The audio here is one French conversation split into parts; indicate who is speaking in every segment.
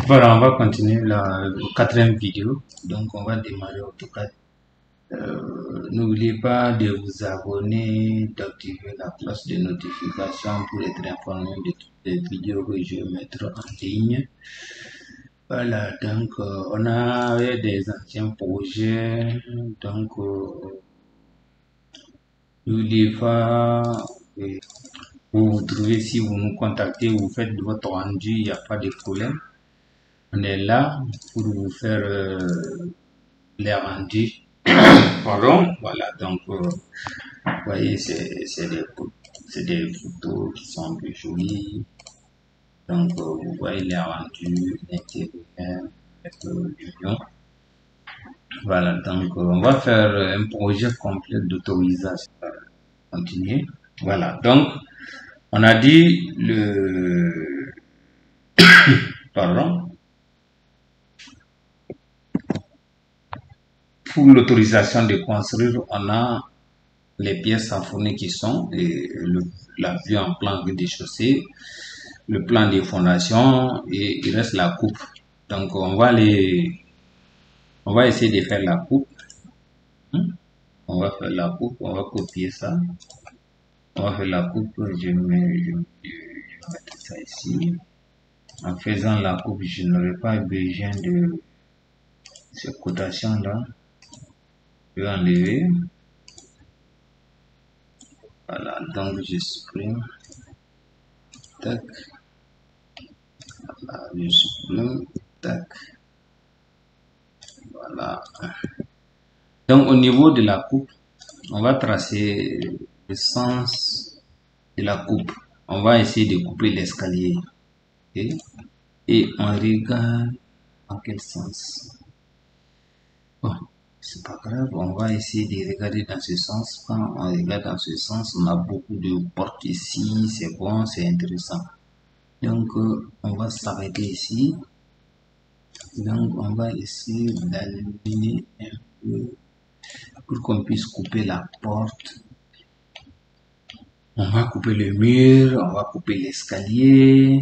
Speaker 1: Voilà, on va continuer la quatrième vidéo. Donc, on va démarrer AutoCAD. N'oubliez pas de vous abonner, d'activer la cloche de notification pour être informé de toutes les vidéos que je vais mettre en ligne. Voilà, donc on a des anciens projets. Donc, n'oubliez pas, vous vous trouvez, si vous nous contactez, vous faites votre rendu, il n'y a pas de problème. On est là pour vous faire les rendus. Pardon, voilà, donc vous voyez, c'est des photos qui sont un peu jolies. Donc vous voyez les rendus, l'intérieur, l'union. Voilà, donc on va faire un projet complet d'autorisation. Continuer. Voilà, donc on a dit le pardon. Pour l'autorisation de construire, on a les pièces à fournir qui sont la vue en plan rez-de-chaussée, le plan des fondations et il reste la coupe. Donc on va essayer de faire la coupe. On va faire la coupe, on va copier ça. On va faire la coupe, je vais mettre ça ici. En faisant la coupe, je n'aurai pas besoin de ces cotations là. Je vais enlever. Voilà, donc je supprime. Tac. Voilà, je supprime. Tac. Voilà. Donc au niveau de la coupe, on va tracer le sens de la coupe. On va essayer de couper l'escalier. Okay? Et on regarde en quel sens. Bon, c'est pas grave, on va essayer de regarder dans ce sens. Quand on regarde dans ce sens, on a beaucoup de portes ici, c'est bon, c'est intéressant. Donc on va s'arrêter ici. Donc on va essayer d'aligner un peu pour qu'on puisse couper la porte. On va couper le mur, on va couper l'escalier.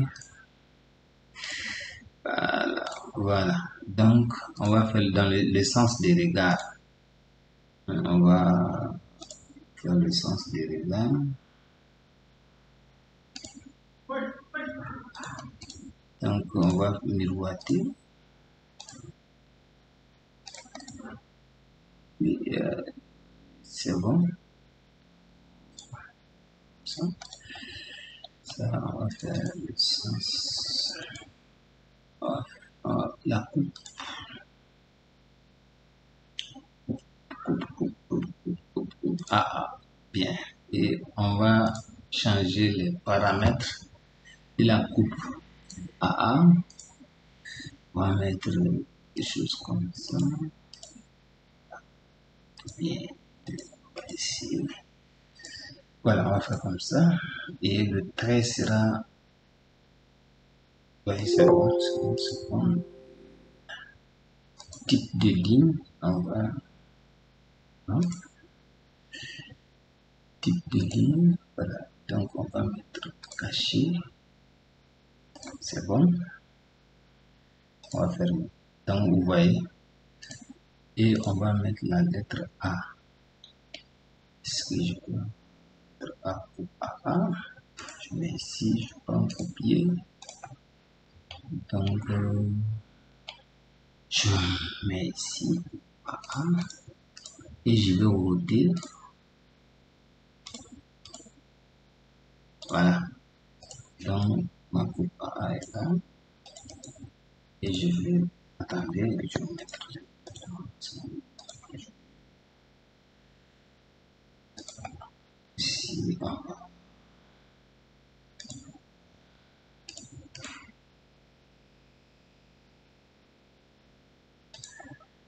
Speaker 1: Voilà, voilà. Donc, on va faire dans le sens des regards. On va faire le sens des regards. Donc, on va miroiter. C'est bon. Ça, on va faire le sens. La coupe. Bien. Et on va changer les paramètres de la coupe. On va mettre des choses comme ça. Bien. Ici. Voilà, on va faire comme ça. Et le trait sera... Oui, c'est bon, c'est bon, c'est bon. Type de ligne, on va... Hein? Type de ligne, voilà. Donc, on va mettre caché. C'est bon. On va faire... Donc, vous voyez. Et on va mettre la lettre A. Est-ce que je peux mettre A pour AA? Je mets ici, je peux en copier. Donc, je mets ici AA. Et je vais router. Voilà. Donc, ma coupe AA est là. Et je vais attendre, je vais mettre ici en bas.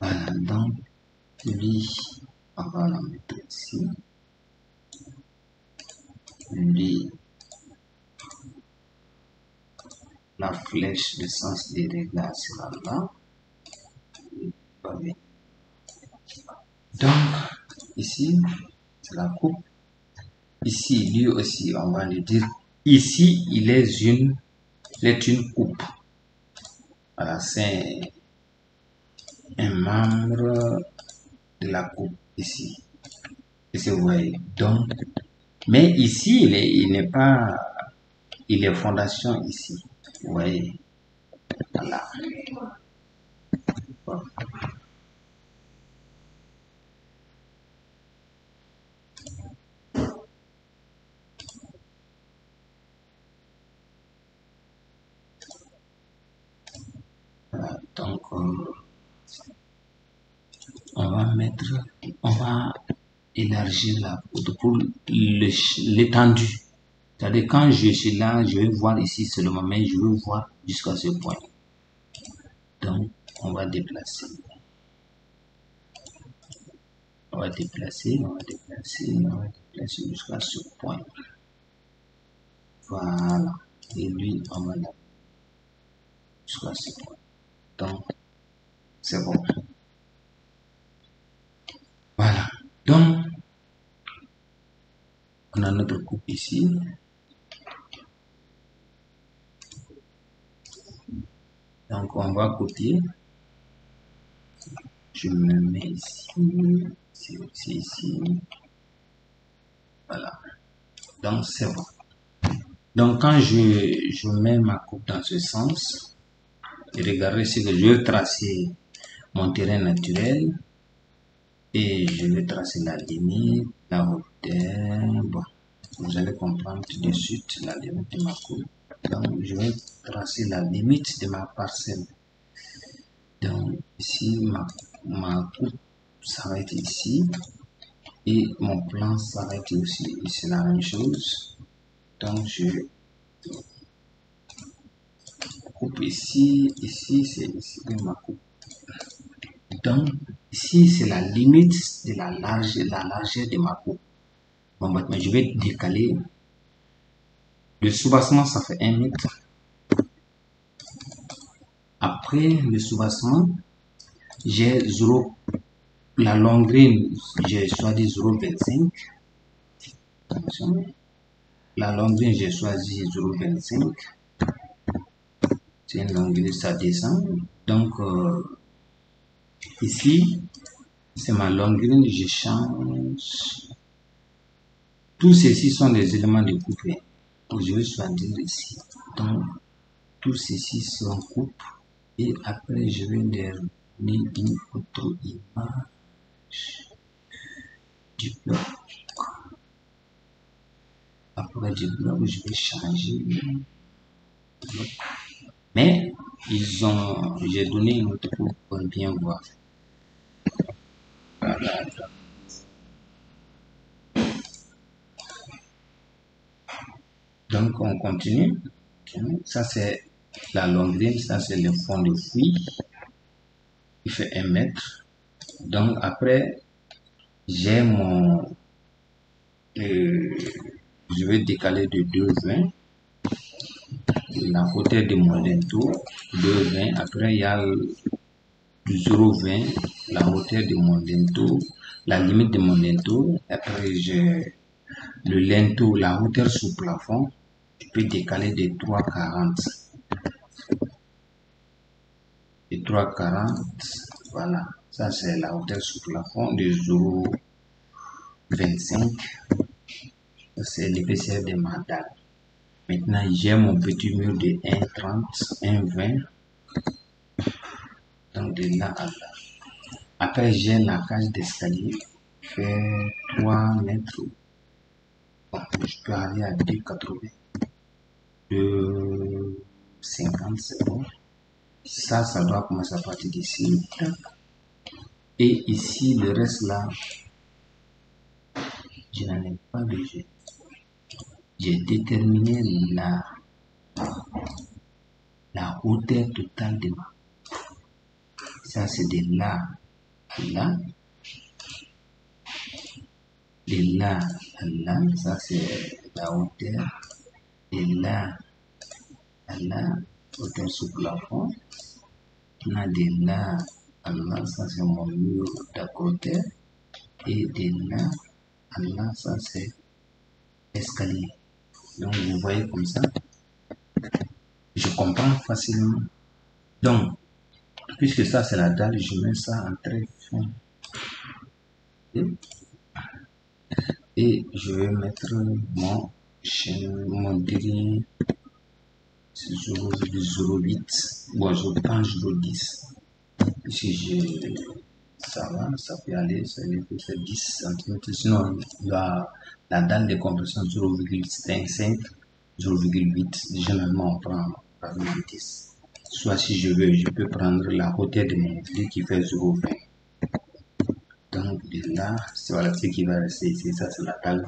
Speaker 1: Voilà, donc lui, on va la mettre ici. Lui, la flèche de sens des regards sera là. Donc, ici, c'est la coupe. Ici, lui aussi, on va le dire. Ici, il est une coupe. Voilà, c'est un membre de la coupe ici. Ici, vous voyez. Donc, mais ici, il n'est pas, il est fondation ici. Vous voyez. Voilà. Voilà. Donc, on va élargir la photo pour l'étendue. C'est-à-dire quand je suis là, je vais voir ici seulement, mais je veux voir jusqu'à ce point. Donc, on va déplacer. On va déplacer jusqu'à ce point. Voilà. Et lui, on va là jusqu'à ce point. Donc, c'est bon. Voilà. Donc, on a notre coupe ici. Donc, on va copier. Je me mets ici, ici. Voilà. Donc, c'est bon. Donc, quand je mets ma coupe dans ce sens, et regardez ce que je vais tracer mon terrain naturel et je vais tracer la limite, la hauteur. Bon, vous allez comprendre tout de suite la limite de ma coupe. Donc, je vais tracer la limite de ma parcelle. Donc, ici, ma coupe s'arrête ici et mon plan s'arrête aussi. C'est la même chose. Donc, je coupe ici, c'est ici que ma coupe. Donc, ici, c'est la limite de la largeur de ma coupe. Bon, maintenant, je vais décaler. Le soubassement, ça fait 1 mètre. Après le soubassement, j'ai 0. La longueur, j'ai choisi 0,25. La longueur, j'ai choisi 0,25. C'est une longueur, ça descend. Donc, ici, c'est ma longueur, je change. Tous ceci sont des éléments de coupe. Donc, je vais choisir ici. Donc, tous ceci sont coupe. Et après, je vais leur donner une autre image du bloc. Après du bloc, je vais changer. Mais, j'ai donné une autre coupe pour bien voir. Voilà. Donc, on continue. Ça, c'est la longueur. Ça, c'est le fond de fouille. Il fait 1 mètre. Donc, après, j'ai mon... je vais décaler de 2,20. La hauteur de mon linteau, 2,20. Après, il y a 0,20. La hauteur de mon linteau, la limite de mon linteau. Après, j'ai le linteau, la hauteur sous plafond. Je peux décaler de 3,40. De 3,40. Voilà. Ça, c'est la hauteur sous plafond de 0,25. C'est l'épaisseur de ma dalle. Maintenant, j'ai mon petit mur de 1,30, 1,20. Donc, de là à là. Après, j'ai la cage d'escalier qui fait 3 mètres. Bon, je peux aller à 2,80. 2,50, c'est bon. Ça doit commencer à partir d'ici. Et ici, le reste là, je n'en ai pas besoin. J'ai déterminé la hauteur totale de ma. Ça, c'est de là à là. De là à là, ça c'est la hauteur. Et là à là, hauteur sous plafond. Là, de là à là, ça c'est mon mur d'à côté. Et de là à là, ça c'est escalier. Donc vous voyez comme ça, je comprends facilement Donc, puisque ça c'est la dalle, je mets ça en très fin. Et je vais mettre mon délai 0,08. Bon, je prends 0,10. Si ça va, ça peut aller, ça peut faire 10 cm. Sinon, la dalle de compression 0,55, 0,8. Généralement, on prend vraiment 10. Soit si je veux, je peux prendre la hauteur de mon délai qui fait 0,20. Donc de là, c'est voilà ce qui va rester ici. Ça, c'est la dalle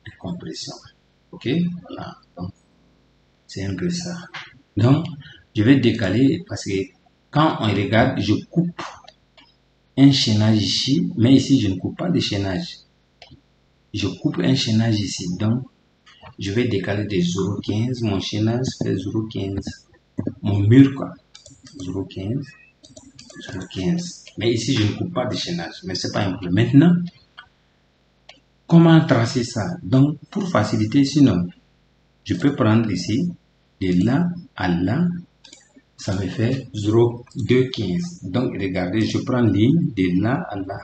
Speaker 1: de compression. Ok, voilà. Donc, c'est un peu ça. Donc, je vais décaler parce que quand on regarde, je coupe un chaînage ici, mais ici, je ne coupe pas de chaînage. Je coupe un chaînage ici. Donc, je vais décaler de 0,15. Mon chaînage fait 0,15. Mon mur, quoi. 0,15. 0,15. Mais ici, je ne coupe pas de chaînage. Mais c'est pas un problème. Maintenant, comment tracer ça? Donc, pour faciliter, sinon, je peux prendre ici, de là à là, ça me fait 0,215. Donc, regardez, je prends ligne de là à là.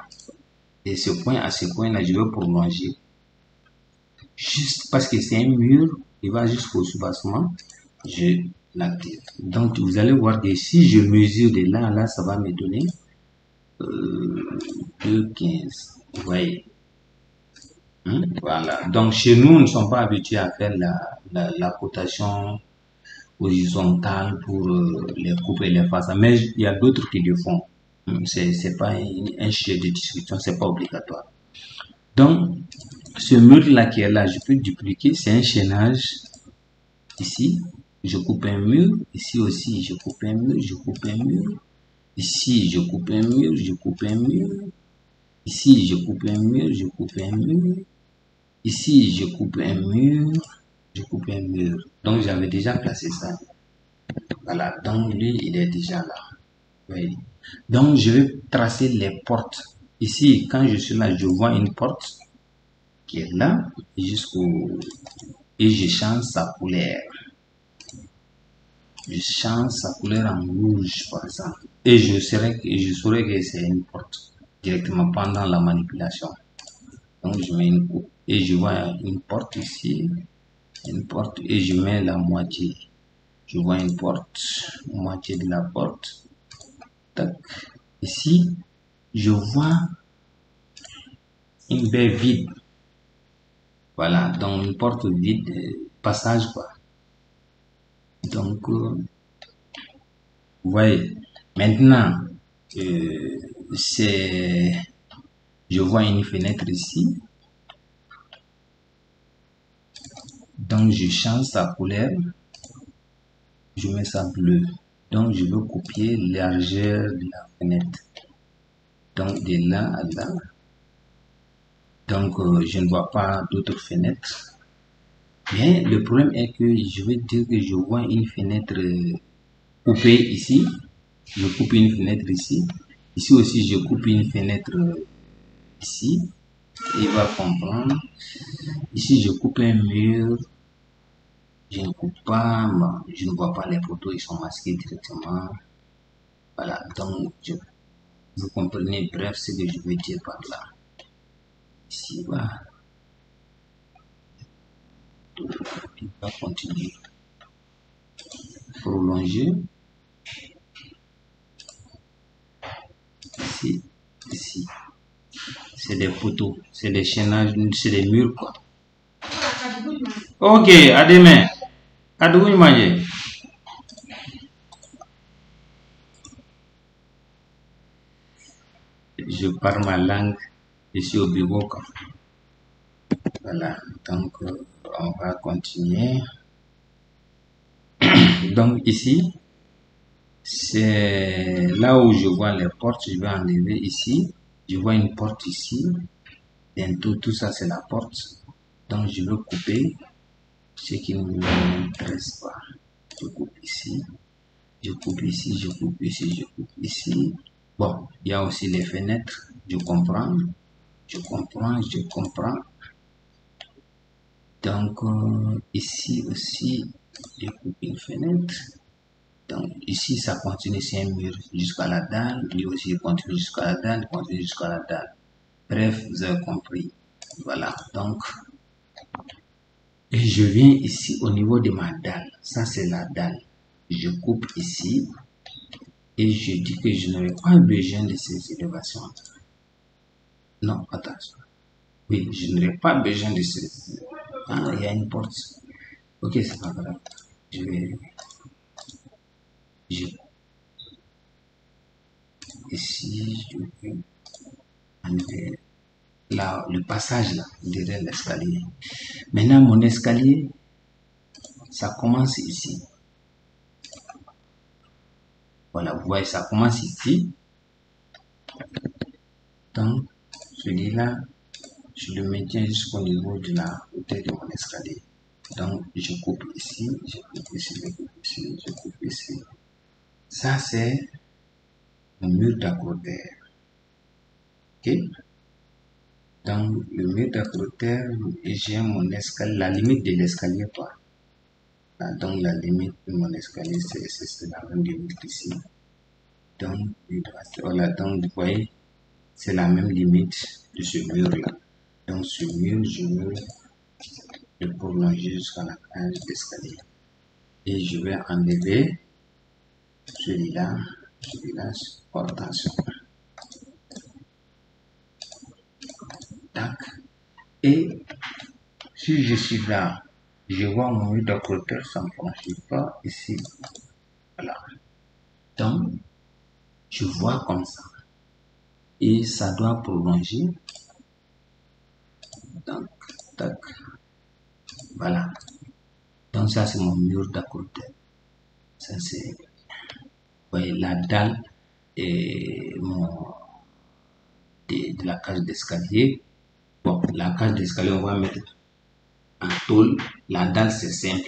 Speaker 1: Et ce point à ce point-là, je vais prolonger. Juste parce que c'est un mur, il va jusqu'au soubassement, je l'active. Donc, vous allez voir que si je mesure de là à là, ça va me donner 2,15. Vous voyez? Voilà. Donc, chez nous, nous ne sommes pas habitués à faire la cotation horizontale pour les coupes et les façades. Mais il y a d'autres qui le font. C'est pas un sujet de discussion, c'est pas obligatoire. Donc, ce mur-là qui est là, je peux dupliquer. C'est un chaînage. Ici, je coupe un mur. Ici aussi, je coupe un mur. Je coupe un mur. Ici, je coupe un mur. Je coupe un mur. Ici, je coupe un mur. Je coupe un mur. Ici, je coupe un mur. Je coupe un mur. Donc, j'avais déjà placé ça. Voilà. Donc, lui, il est déjà là. Oui. Donc, je vais tracer les portes. Ici, quand je suis là, je vois une porte qui est là jusqu'au... Et je change sa couleur. Je change sa couleur en rouge, par exemple. Et je saurais que c'est une porte directement pendant la manipulation. Donc, je mets une coupe. Et je vois une porte ici. Une porte. Et je mets la moitié. Je vois une porte. Moitié de la porte. Tac. Ici, je vois une baie vide. Voilà, donc une porte vide, passage quoi. Donc, vous voyez, maintenant, je vois une fenêtre ici. Donc, je change sa couleur. Je mets ça bleu. Donc, je veux copier la largeur de la fenêtre. Donc, de là à là. Donc, je ne vois pas d'autres fenêtres. Mais le problème est que je vais dire que je vois une fenêtre coupée ici. Je coupe une fenêtre ici. Ici aussi, je coupe une fenêtre ici. Il va comprendre. Ici, je coupe un mur. Je ne coupe pas. Je ne vois pas les poteaux. Ils sont masqués directement. Voilà. Donc, vous comprenez bref ce que je veux dire par là. Ici, voilà. Il va continuer. Prolonger. Ici. Ici. C'est des poteaux. C'est des chaînages. C'est des murs, quoi. Ok, à demain. À demain, je parle ma langue. Je suis au bureau, quoi. Voilà, donc on va continuer. Donc ici, c'est là où je vois les portes. Je vais enlever ici. Je vois une porte ici. Bientôt, tout ça, c'est la porte. Donc, je veux couper ce qui ne m'intéresse pas. Je coupe ici. Je coupe ici. Je coupe ici. Je coupe ici. Bon, il y a aussi les fenêtres. Je comprends. Je comprends. Je comprends. Donc, ici aussi, je coupe une fenêtre. Donc ici, ça continue, c'est un mur jusqu'à la dalle. Lui aussi, il continue jusqu'à la dalle, il continue jusqu'à la dalle. Bref, vous avez compris. Voilà, donc, et je viens ici au niveau de ma dalle. Ça, c'est la dalle. Je coupe ici et je dis que je n'aurai pas besoin de ces élévations. Non, attention. Oui, je n'aurai pas besoin de ces... Ah, il y a une porte. Ok, c'est pas grave. Je vais... Ici, je vais enlever là, le passage là, derrière l'escalier. Maintenant, mon escalier, ça commence ici. Voilà, vous voyez, ça commence ici. Donc, celui-là, je le maintiens jusqu'au niveau de la hauteur de mon escalier. Donc, je coupe ici, je coupe ici, je coupe ici, je coupe ici. Ça, c'est un mur d'acrotère. Ok? Dans le mur d'acrotère, j'ai mon escalier, la limite de l'escalier, quoi. Donc, la limite de mon escalier, c'est la même limite ici. Donc, voilà, donc, vous voyez, c'est la même limite de ce mur-là. Donc, ce mur, je veux le prolonger jusqu'à la cage d'escalier. Et je vais enlever celui-là, oh, attention. Tac. Et si je suis là, je vois mon mur d'acrotère, ça ne franchit pas ici. Voilà. Donc, je vois comme ça. Et ça doit prolonger. Donc, tac. Voilà. Donc, ça, c'est mon mur d'acrotère. Ça, c'est, vous voyez, la dalle et de la cage d'escalier. Bon, la cage d'escalier, on va mettre en tôle. La dalle, c'est simple.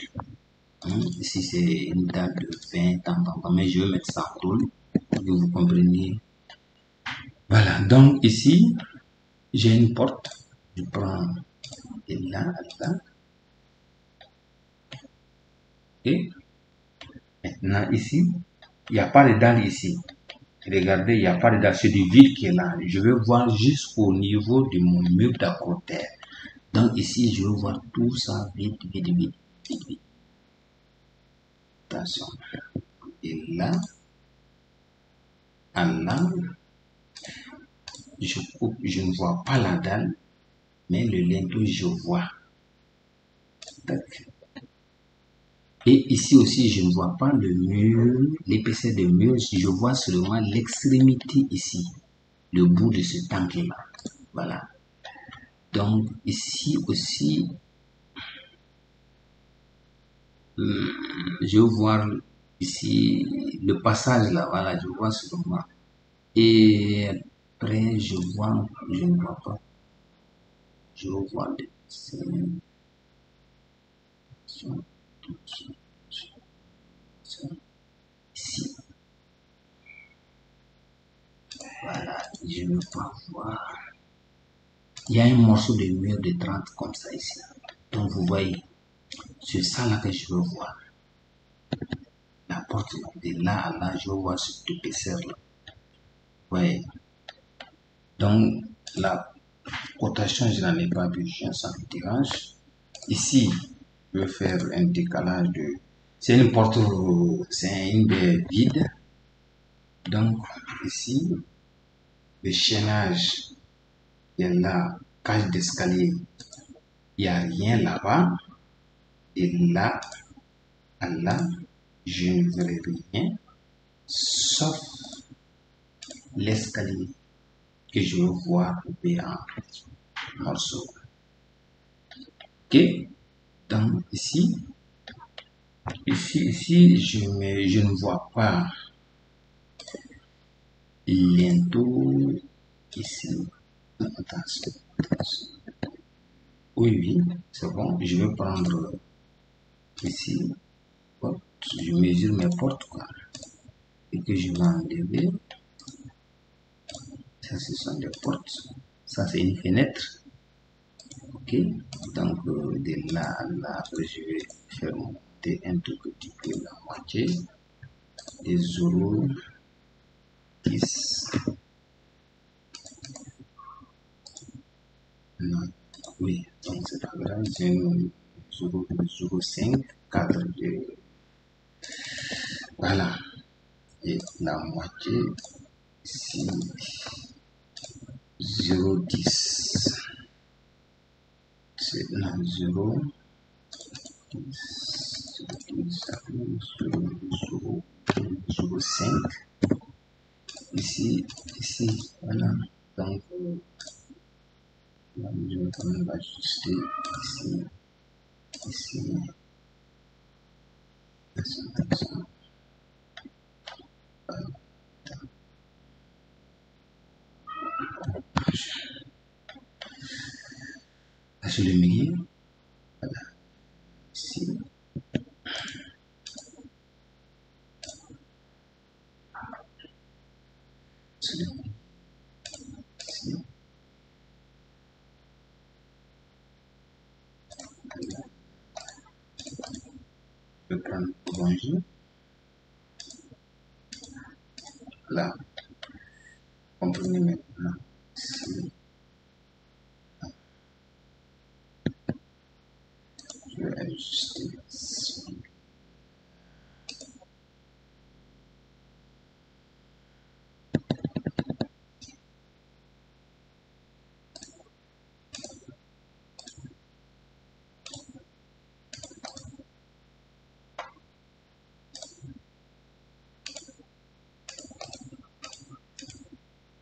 Speaker 1: Ici, c'est une dalle de 20 ans, mais je vais mettre ça en tôle pour que vous compreniez. Voilà, donc ici, j'ai une porte. Je prends de là à là. Et maintenant, ici, il n'y a pas de dalle ici. Regardez, il n'y a pas de dalle, c'est du vide qui est là. Je vais voir jusqu'au niveau de mon mur d'acrotère. Donc ici, je vais voir tout ça vide, vide, vide, vide, vide. Attention. Et là, à là, je coupe, je ne vois pas la dalle, mais le linteau, je vois. Tac. Et ici aussi, je ne vois pas le mur, l'épaisseur du mur, je vois seulement l'extrémité ici, le bout de ce tank-là. Voilà. Donc, ici aussi, je vois ici le passage là, voilà, je vois seulement. Et après, je ne vois pas. Je vois des ici. Voilà, je ne veux pas voir. Il y a un morceau de mur de 30 comme ça ici. Donc vous voyez, c'est ça là que je veux voir. La porte de là à là, je veux voir cette épaisseur là. Vous voyez. Donc la cotation, je n'en ai pas besoin, ça me dérange. Ici, je vais faire un décalage de... C'est une porte, c'est une baie vide. Donc ici, le chaînage, il y a la cage d'escalier. Il n'y a rien là-bas. Et là, à là, je ne verrai rien, sauf l'escalier que je veux voir coupé en morceaux. Ok? Donc ici, je ne vois pas linteau ici. Attention, attention. Oui, c'est bon. Je vais prendre ici, porte. Je mesure mes portes, quoi. Et que je vais enlever. Ça, ce sont des portes. Ça, c'est une fenêtre. Ok, donc de là à là, après je vais faire monter un tout petit peu la moitié. et 0, 10. Non, oui, donc c'est pas grave, j'ai 0,05, 4 de... Voilà, et la moitié, ici, 0,10. C'est là, 0, 0,5. Ici, voilà. Donc, là, je vais quand même ajuster ici, ici, sur le milieu, voilà, ici, sur le milieu, ici, je vais prendre le bonjour, là, comprenez maintenant, ici, je vais ajuster ici.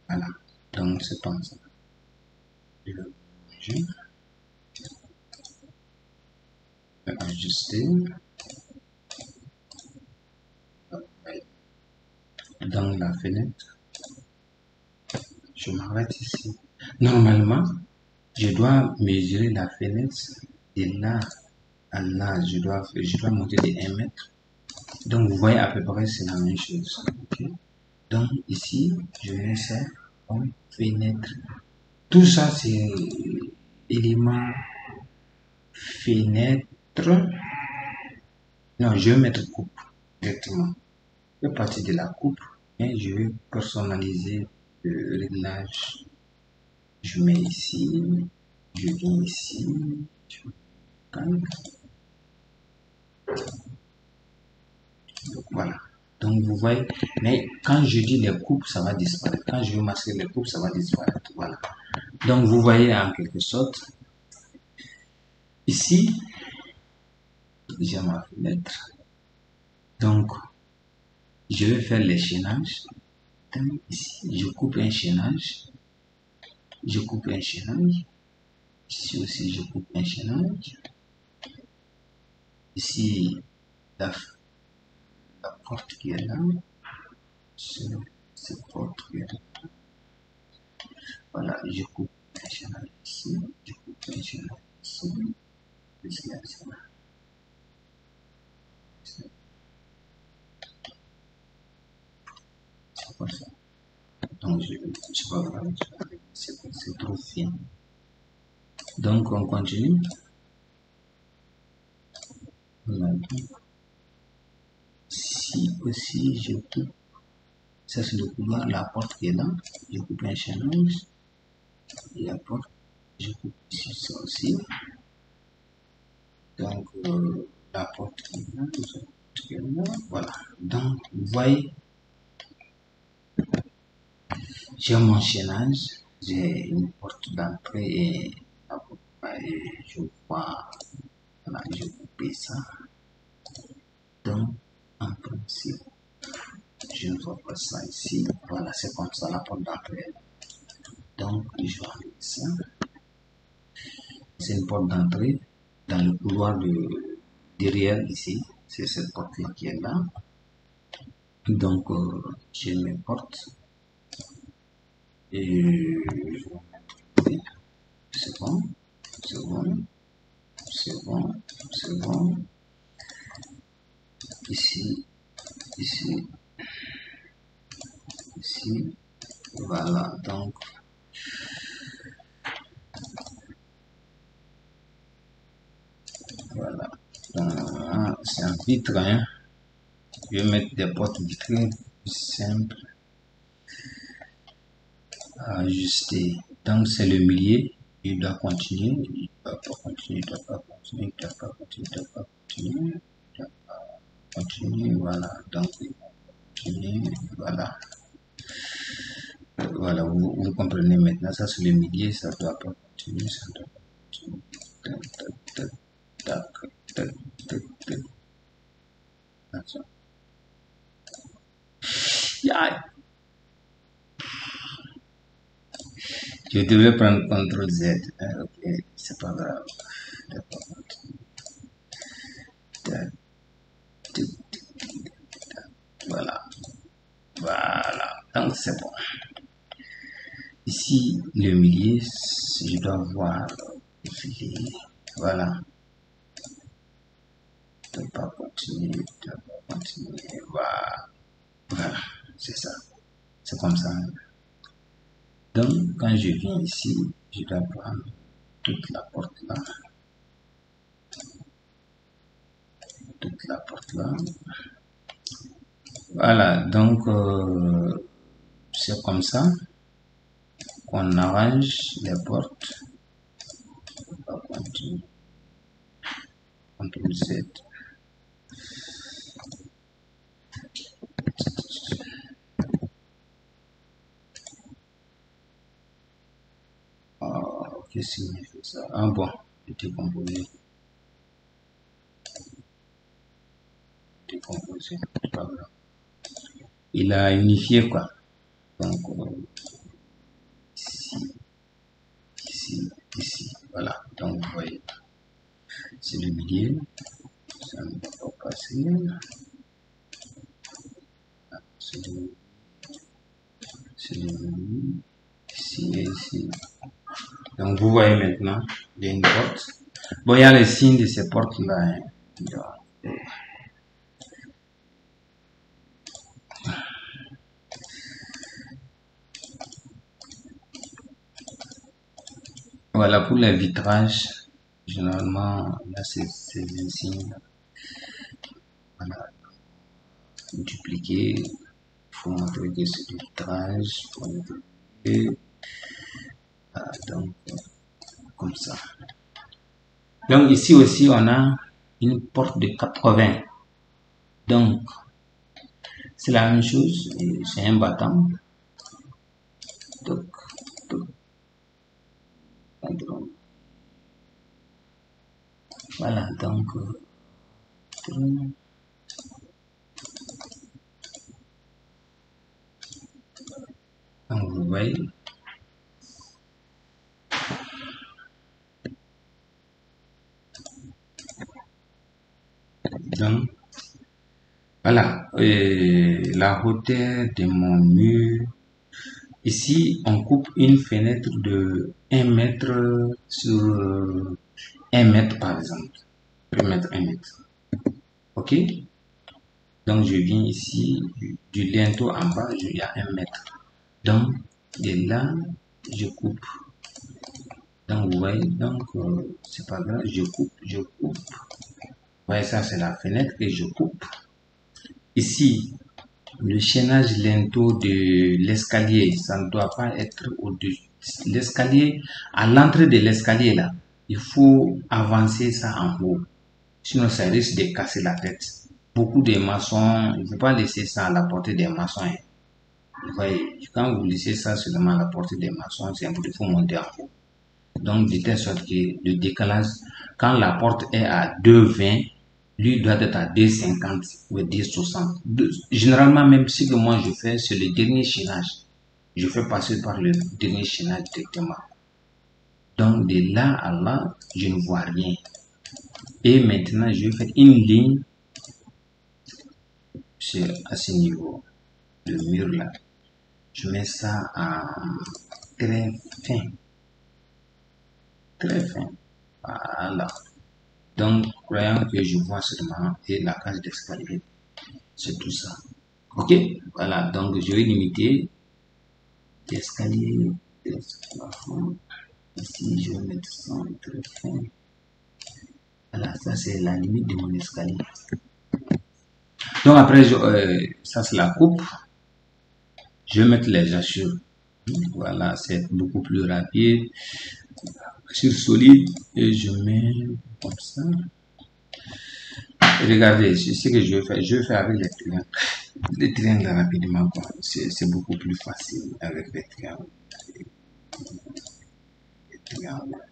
Speaker 1: Voilà, donc c'est comme ça. Je vais ajuster dans la fenêtre. Je m'arrête ici. Normalement, je dois mesurer la fenêtre de là à là. Je dois monter de 1 mètre. Donc, vous voyez à peu près, c'est la même chose. Okay? Donc, ici, je mets ça en fenêtre. Tout ça, c'est élément fenêtre. Non, je vais mettre coupe directement. Je vais partir de la coupe et je vais personnaliser le réglage. Je mets ici, je viens ici, je calme. Voilà. Donc vous voyez, mais quand je dis les coupes, ça va disparaître. Quand je veux masquer les coupes, ça va disparaître. Voilà. Donc vous voyez en quelque sorte, ici, j'ai ma fenêtre. Donc, je vais faire les chaînages. Donc, ici, je coupe un chaînage. Je coupe un chaînage. Ici aussi, je coupe un chaînage. Ici, la porte qui est là. Cette porte qui est là. Voilà, je coupe un chaînage ici. Je coupe un chaînage ici. Ici, ici. C'est comme ça. Donc, c'est pas grave. C'est trop fin. Donc, on continue. Voilà. Si aussi je coupe, ça c'est le couloir, la porte qui est là, je coupe un chaînage, et la porte, je coupe ici ça aussi. Donc, la porte qui est là, voilà. Donc, vous voyez, j'ai mon chaînage, j'ai une porte d'entrée et je vois, voilà, je coupe ça. Donc, en principe, je ne vois pas ça ici. Voilà, c'est comme ça la porte d'entrée. Donc, je vais enlever ça. C'est une porte d'entrée dans le couloir de derrière ici. C'est cette porte-là qui est là. Donc, j'ai mes portes. Et c'est bon, c'est bon, c'est bon, c'est bon. Ici, ici, ici. Voilà, donc. Voilà. C'est un vitre, hein. Je vais mettre des portes vitrées simples à ajuster. Donc c'est le millier. Il doit continuer. Il ne doit pas continuer. Il ne doit pas continuer. Il ne doit pas continuer. Il ne doit pas continuer. Il doit pas continuer. Voilà. Donc continuer. Voilà. Voilà. Vous comprenez maintenant. Ça c'est le millier. Ça ne doit pas continuer. Ça doit pas continuer. Tac, tac, tac, tac, tac, tac. Attention. Yeah. Je devrais prendre CTRL Z. Ok, c'est pas grave. Voilà. Voilà. Donc c'est bon. Ici, le milieu, je dois voir. Voilà. Je ne dois pas continuer. Je ne dois pas continuer. Voilà. Voilà. C'est ça. C'est comme ça. Donc, quand je viens ici, je dois prendre toute la porte là. Toute la porte là. Voilà. Donc, c'est comme ça qu'on arrange les portes. On va continuer. CTRL Z. Qu'est-ce que signifie ça? Ah bon, décomposé. Décomposé, c'est pas grave. Il a unifié quoi. Donc, ici, ici. Voilà. Donc, vous voyez, c'est le milieu. Ça ne va pas passer. C'est le milieu. Ici et ici. Donc, vous voyez maintenant, il y a une porte. Bon, il y a les signes de ces portes-là. Hein. Voilà pour les vitrages. Généralement, là, c'est les signes. Voilà. Dupliquer. Il faut montrer que c'est du vitrage. Donc, comme ça. Donc, ici aussi, on a une porte de 80. Donc, c'est la même chose. C'est un battant. Donc, voilà. Donc, vous voyez. Donc, voilà. La hauteur de mon mur. Ici, on coupe une fenêtre de 1 mètre sur 1 mètre, par exemple. 1 mètre, 1 mètre. OK? Donc, je viens ici, du linteau en bas, il y a 1 mètre. Donc, de là, je coupe. Donc, vous voyez, donc, c'est pas grave, je coupe. Vous voyez, ça, c'est la fenêtre que je coupe. Ici, le chaînage linteau de l'escalier, ça ne doit pas être au-dessus. L'escalier, à l'entrée de l'escalier, là, il faut avancer ça en haut. Sinon, ça risque de casser la tête. Beaucoup de maçons, il ne faut pas laisser ça à la portée des maçons. Hein. Vous voyez, quand vous laissez ça seulement à la portée des maçons, c'est un peu, il faut monter en haut. Donc, de telle sorte que le décalage, quand la porte est à 2,20, lui doit être à 2,50 ou 2,60. Généralement, même ce que moi je fais, c'est le dernier chaînage. Je fais passer par le dernier chaînage directement. Donc, de là à là, je ne vois rien. Et maintenant, je vais faire une ligne à ce niveau. Le mur là. Je mets ça en très fin. Très fin. Voilà. Donc, croyant que je vois seulement et la cage d'escalier. C'est tout ça. Ok? Voilà. Donc, je vais limiter l'escalier. Ici, je vais mettre ça très fin. Voilà, ça c'est la limite de mon escalier. Donc après, ça c'est la coupe. Je vais mettre les hachures. Voilà, c'est beaucoup plus rapide. Hachures solides. Et je mets comme ça. Regardez, c'est ce que je vais faire. Je vais faire avec les triangles. Les triangles rapidement, c'est beaucoup plus facile avec les triangles.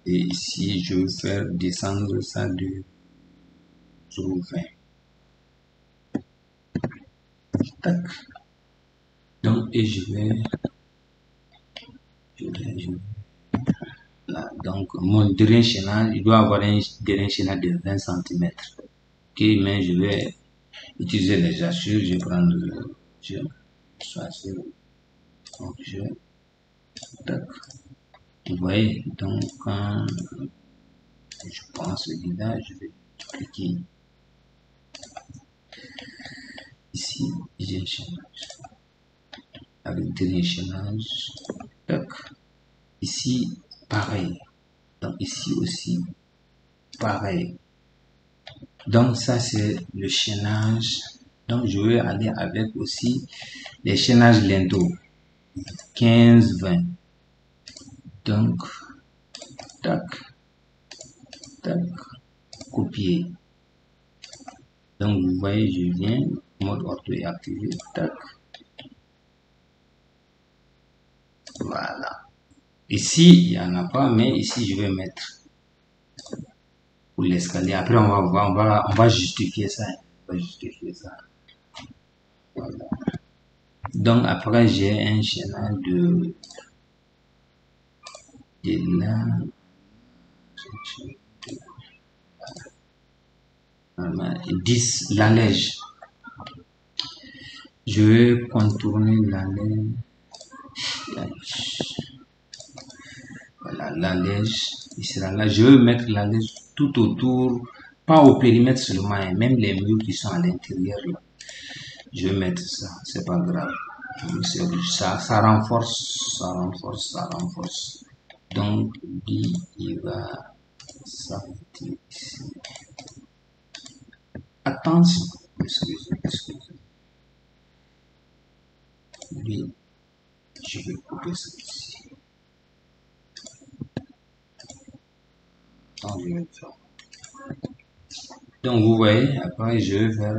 Speaker 1: Et ici, je vais faire descendre ça de 0,20. Tac. Donc, et je vais là. Donc, mon drainage, il doit avoir un drainage de 20 cm. Ok, mais je vais utiliser les hachures. Je vais prendre je choisir objet. Tac. Vous voyez, donc quand je pense celui-là, je vais cliquer ici, j'ai un chaînage avec drainage. Tac. Ici, pareil. Donc ici aussi, pareil. Donc ça c'est le chaînage. Donc je vais aller avec aussi les chaînages linteaux. 15, 20. Donc, tac, tac, copier. Donc vous voyez, je viens, mode ortho est activé, tac. Voilà. Ici, il n'y en a pas, mais ici je vais mettre pour l'escalier. Après, on va voir, on va justifier ça. On va justifier ça. Voilà. Donc après, j'ai un chaînage de là. 10, l'allège. Je vais contourner l'allège. Voilà, l'allège. Il sera là. Je vais mettre l'allège tout autour, pas au périmètre seulement, hein, même les murs qui sont à l'intérieur là. Je vais mettre ça, c'est pas grave. Ça renforce, ça renforce, ça renforce. Donc, lui, il va s'arrêter ici. Attention, excusez. Lui, je vais couper ça ici. Donc, je vais faire. Donc, vous voyez, après, je vais faire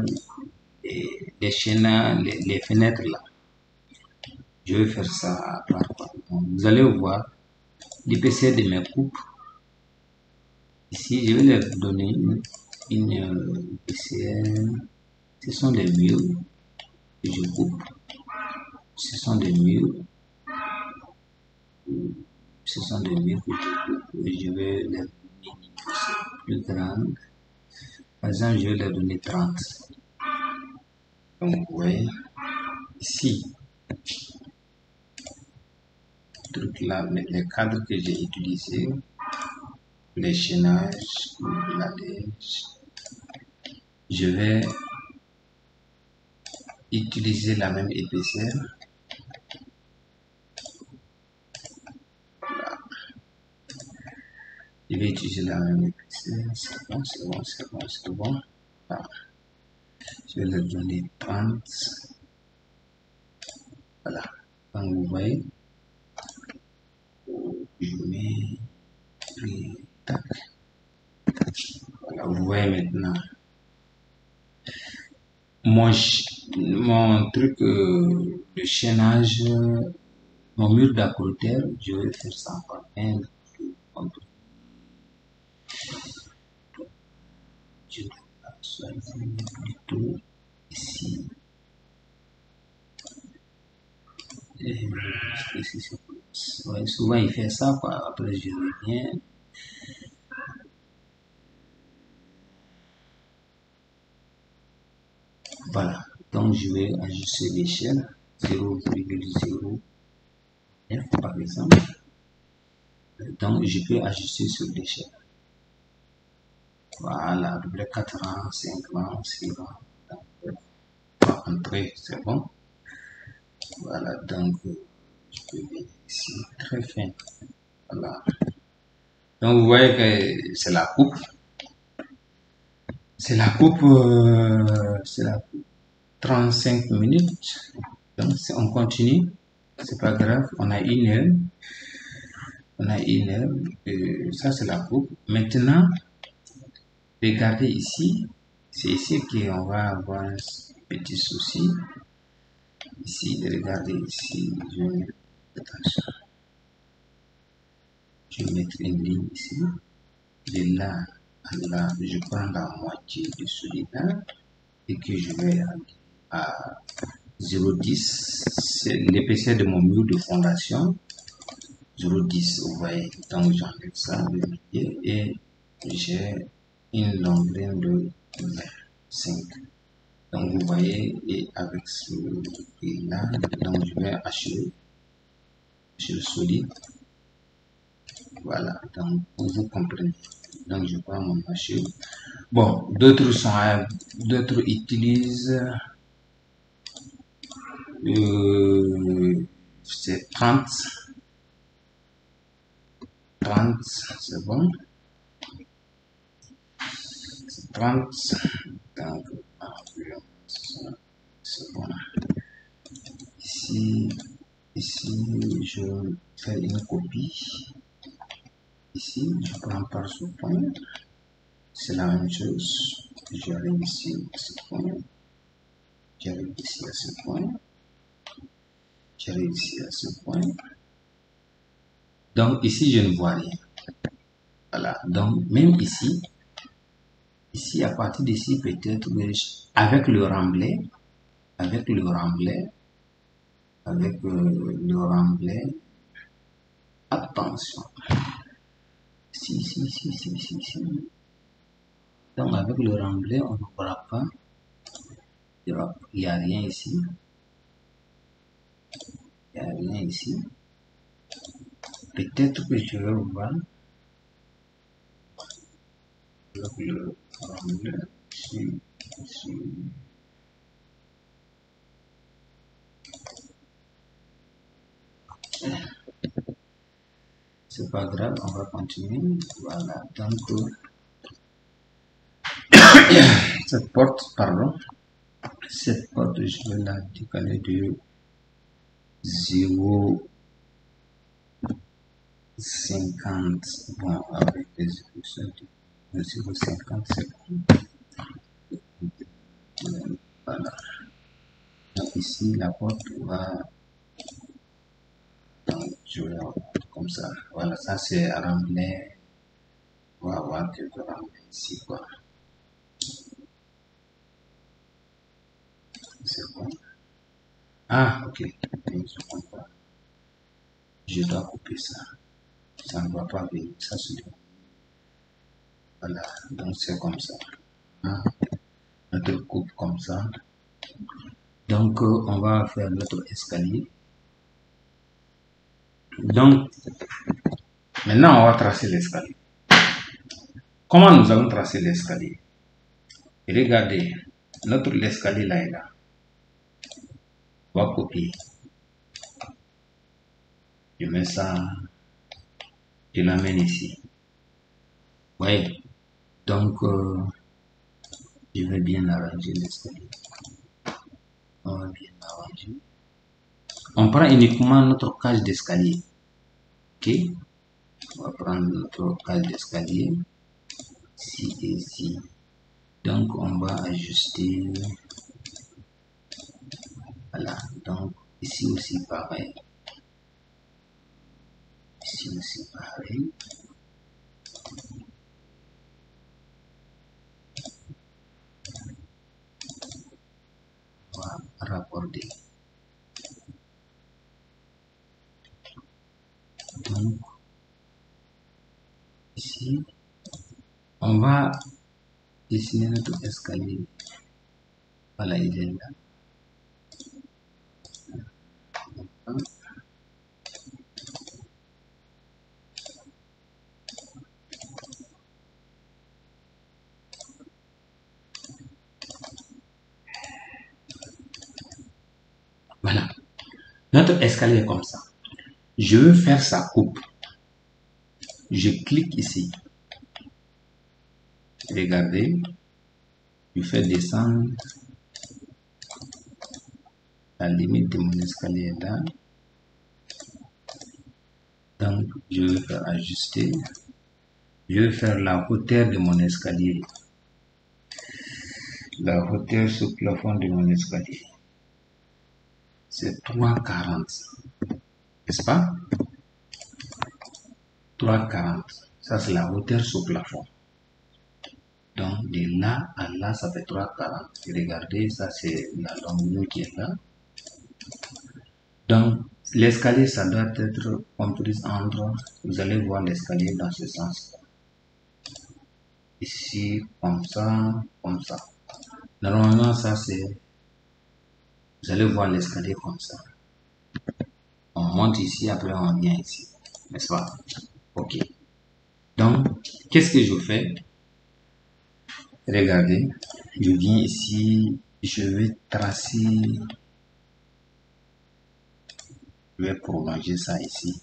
Speaker 1: les chaînes, les fenêtres là. Je vais faire ça à part. Vous allez voir l'épaisseur de mes coupes. Ici, je vais leur donner une épaisseur. Ce sont des murs que je coupe. Ce sont des murs. Ce sont des murs que je coupe. Et je vais leur donner une épaisseur plus grande. Par exemple, je vais leur donner 30. Donc, vous voyez, ici, truc là, les cadres que j'ai utilisés, les chaînages, la lèche, je vais utiliser la même épaisseur. Voilà. Je vais utiliser la même épaisseur. C'est bon, c'est bon, c'est bon, c'est bon. Voilà. Je vais leur donner 30. Voilà. Donc vous voyez, je mets tac. Voilà, vous voyez maintenant. Mon truc de chaînage, mon mur d'accolteur, je vais faire ça par un. Je vais choisir plutôt ici. Ouais, souvent il fait ça, quoi. Après je reviens. Voilà. Donc je vais ajuster l'échelle 0,09 par exemple. Donc je peux ajuster sur l'échelle. Voilà, à peu près 4 rangs, 5 rangs, 6 rangs. Entrer, c'est bon. Voilà, donc je peux venir ici, très fin. Voilà. Donc vous voyez que c'est la coupe. C'est la coupe, c'est la coupe. 35 minutes. Donc, si on continue, c'est pas grave. On a 1 heure. On a 1 heure. Ça, c'est la coupe. Maintenant, regardez ici. C'est ici qu'on va avoir un petit souci. Ici, regardez ici. Attention. Je vais mettre une ligne ici. De là à là, je prends la moitié de celui-là et que je vais à 0,10. C'est l'épaisseur de mon mur de fondation. 0,10, vous voyez. Donc j'enlève ça le milieu et j'ai une longueur de 25. Donc vous voyez, et avec ce prix-là, donc je vais acheter le solide. Voilà, donc vous comprenez. Donc je prends mon machine. Bon, d'autres utilisent c'est 30, c'est bon. 30, donc c'est bon. Ici, je fais une copie. Ici, je prends par ce point. C'est la même chose. J'arrive ici à ce point. J'arrive ici à ce point. J'arrive ici à ce point. Donc ici, je ne vois rien. Voilà. Donc même ici, à partir d'ici, peut-être avec le remblai, attention. Si. Donc avec le remblai, on ne verra pas. Il n'y a rien ici. Il n'y a rien ici. Peut-être que je vais voir avec le remblai ici. C'est pas grave, on va continuer. Voilà, donc cette porte, je vais la décaler de 0,50. Bon, avec des équations de 0,50, c'est bon. Voilà. Donc ici, la porte va. Donc, je vais comme ça. Voilà, ça c'est à ramener. On va avoir quelques ramener ici, quoi. C'est bon. Ah, ok. Je comprends. Je dois couper ça. Ça ne va pas venir. Ça se dit. Voilà. Donc, c'est comme ça. Ah, notre coupe comme ça. Donc, on va faire notre escalier. Donc, maintenant, on va tracer l'escalier. Comment nous allons tracer l'escalier? Regardez, l'escalier là est là. On va copier. Je mets ça, je l'amène ici. Vous voyez? Donc, je vais bien arranger l'escalier. On va bien arranger. On prend uniquement notre cage d'escalier. Ok? On va prendre notre cage d'escalier. Ici et ici. Donc, on va ajuster. Voilà. Donc, ici aussi pareil. Ici aussi pareil. On va raccorder. Donc, ici, on va dessiner notre escalier. Voilà, il est là. Voilà. Notre escalier est comme ça. Je veux faire sa coupe. Je clique ici. Regardez. Je fais descendre. La limite de mon escalier est là. Donc, je vais faire ajuster. Je vais faire la hauteur de mon escalier. La hauteur sous plafond de mon escalier, c'est 3,40. N'est-ce pas? 3,40. Ça, c'est la hauteur sous plafond. Donc, de là à là, ça fait 3,40. Regardez, ça, c'est la longueur qui est là. Donc, l'escalier, ça doit être compris entre, vous allez voir l'escalier dans ce sens. Ici, comme ça, comme ça. Normalement, ça, c'est, vous allez voir l'escalier comme ça. On monte ici, après on vient ici. N'est-ce pas? Ok. Donc, qu'est-ce que je fais? Regardez, je viens ici, je vais tracer, je vais prolonger ça ici.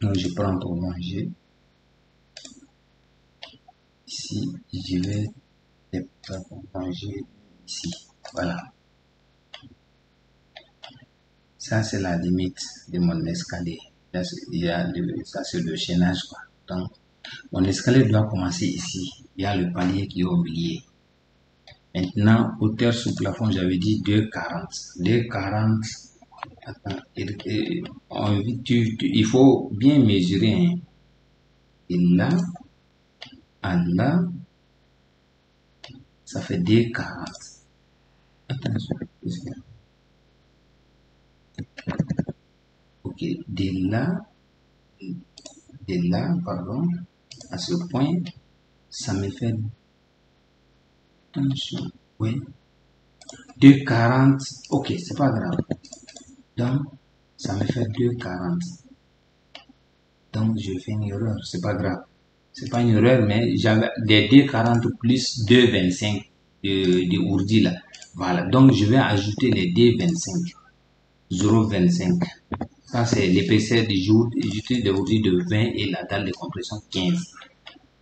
Speaker 1: Donc, je prends prolonger. Ici, je vais prolonger ici. Voilà. Ça, c'est la limite de mon escalier. Ça, c'est le chaînage, quoi. Donc, mon escalier doit commencer ici. Il y a le palier qui est au milieu. Maintenant, hauteur sous plafond, j'avais dit 2,40. 2,40. Attends, il faut bien mesurer. Hein. Et là, à là, ça fait 2,40. Attention. Ok, de là, pardon, à ce point, ça me fait, attention, oui, 2,40, ok, c'est pas grave. Donc, ça me fait 2,40. Donc, je fais une erreur, c'est pas grave. C'est pas une erreur, mais j'avais des 2,40 plus 2,25 de ourdi là. Voilà, donc je vais ajouter les 2,25. 0,25. Ça, c'est l'épaisseur du jour, j'utilise des ourdi de 20 et la dalle de compression 15.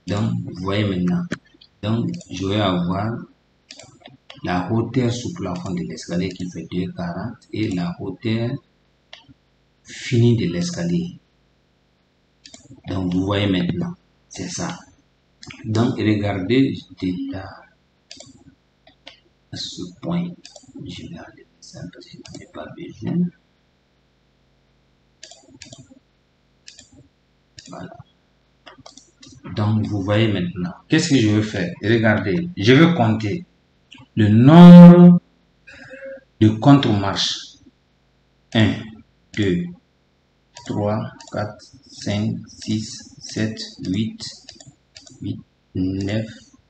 Speaker 1: Donc, vous voyez maintenant. Donc, je vais avoir la hauteur sous plafond de l'escalier qui fait 2,40 et la hauteur finie de l'escalier. Donc, vous voyez maintenant. C'est ça. Donc, regardez de là à ce point. Je vais enlever ça parce que je n'ai pas besoin. Voilà. Donc, vous voyez maintenant. Qu'est-ce que je veux faire? Regardez. Je veux compter le nombre de contre-marches. 1, 2, 3, 4, 5, 6, 7, 8, 9,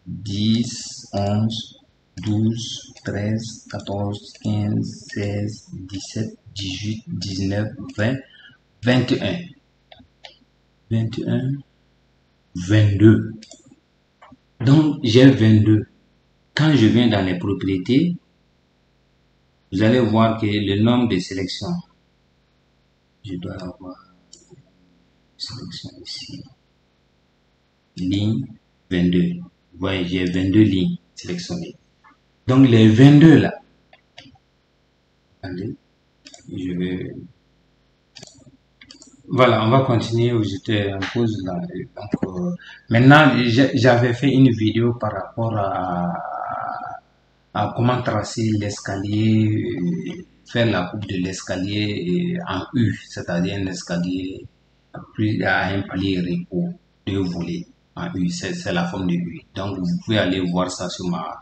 Speaker 1: 10, 11, 12, 13, 14, 15, 16, 17, 18, 19, 20, 21. 21, 22. Donc, j'ai 22. Quand je viens dans les propriétés, vous allez voir que le nombre de sélections, je dois avoir une sélection ici. Ligne 22. Vous voyez, j'ai 22 lignes sélectionnées. Donc, les 22 là, attendez, je vais... Voilà, on va continuer où j'étais en pause là. Donc, maintenant, j'avais fait une vidéo par rapport à comment tracer l'escalier, faire la coupe de l'escalier en U, c'est-à-dire un escalier à un palier repos, 2 volets en U, c'est la forme de U. Donc, vous pouvez aller voir ça sur ma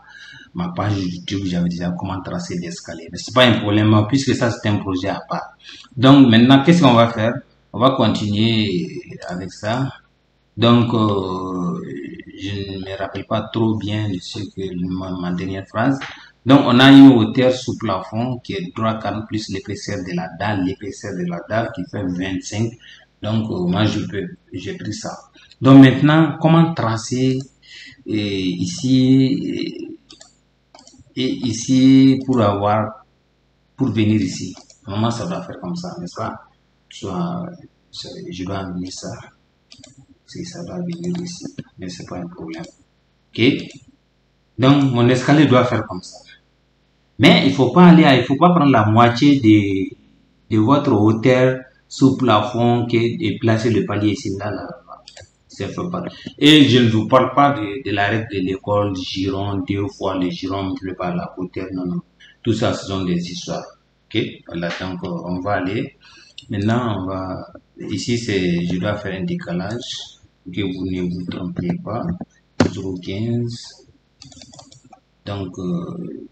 Speaker 1: page YouTube, j'avais déjà comment tracer l'escalier. Mais c'est pas un problème, puisque ça c'est un projet à part. Donc, maintenant, qu'est-ce qu'on va faire? On va continuer avec ça. Donc, je ne me rappelle pas trop bien de ce que ma dernière phrase. Donc, on a une hauteur sous plafond qui est 3,40 plus l'épaisseur de la dalle qui fait 25. Donc, moi, j'ai pris ça. Donc, maintenant, comment tracer ici et ici pour venir ici. Normalement, ça doit faire comme ça, n'est-ce pas? Soit, je dois amener ça. Si ça doit venir ici, mais c'est pas un problème. Ok? Donc, mon escalier doit faire comme ça. Mais il faut pas prendre la moitié de votre hauteur sous plafond et placer le palier ici, là. Ça fait pas. Et je ne vous parle pas de la règle de l'école, giron, 2 fois le giron multiplié par la hauteur, non, non. Tout ça, ce sont des histoires. Ok, voilà, donc on va aller. Maintenant, ici, je dois faire un décalage, que vous ne vous trompez pas. 0,15. Donc,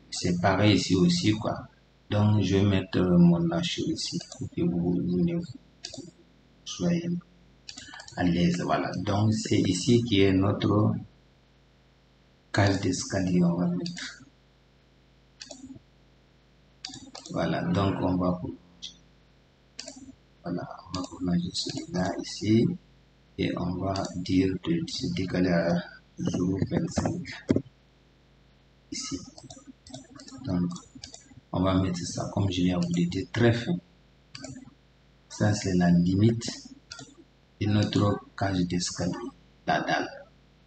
Speaker 1: c'est pareil ici aussi, quoi. Donc, je vais mettre mon H ici, pour que vous soyez à l'aise, voilà. Donc, c'est ici qui est notre cage d'escalier, on va mettre. Voilà, donc on va prolonger celui-là ici, et on va dire de se décaler à 0,25 ici. Donc, on va mettre ça, comme je viens de vous le dire, très fin. Ça, c'est la limite de notre cage d'escalier, la dalle.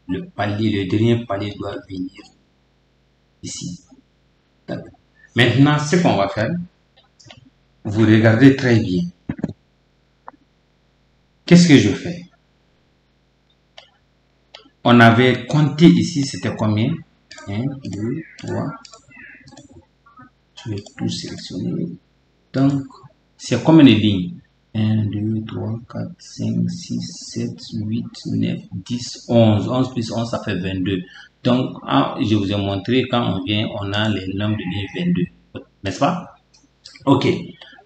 Speaker 1: Le palier, le dernier palier doit venir ici. Maintenant, ce qu'on va faire, vous regardez très bien. Qu'est-ce que je fais? On avait compté ici, c'était combien? 1, 2, 3. Je vais tout sélectionner. Donc, c'est combien de lignes? 1, 2, 3, 4, 5, 6, 7, 8, 9, 10, 11. 11 plus 11, ça fait 22. Donc, je vous ai montré, quand on vient, on a les nombres de lignes 22. N'est-ce pas? Ok.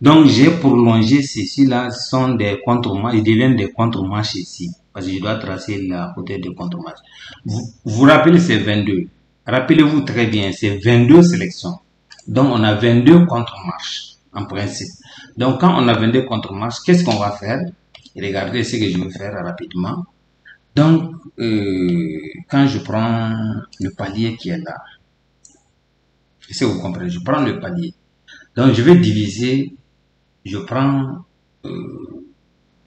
Speaker 1: Donc, j'ai prolongé ceci-là, sont des contre-marches, ils deviennent des contre-marches ici. Parce que je dois tracer la hauteur des contre-marches. Vous rappelez, c'est 22. Rappelez-vous très bien, c'est 22 sélections. Donc, on a 22 contre-marches, en principe. Donc, quand on a 22 contre-marches, qu'est-ce qu'on va faire? Regardez ce que je vais faire rapidement. Donc, quand je prends le palier qui est là, est-ce que vous comprenez? Je prends le palier. Donc, je vais diviser, je prends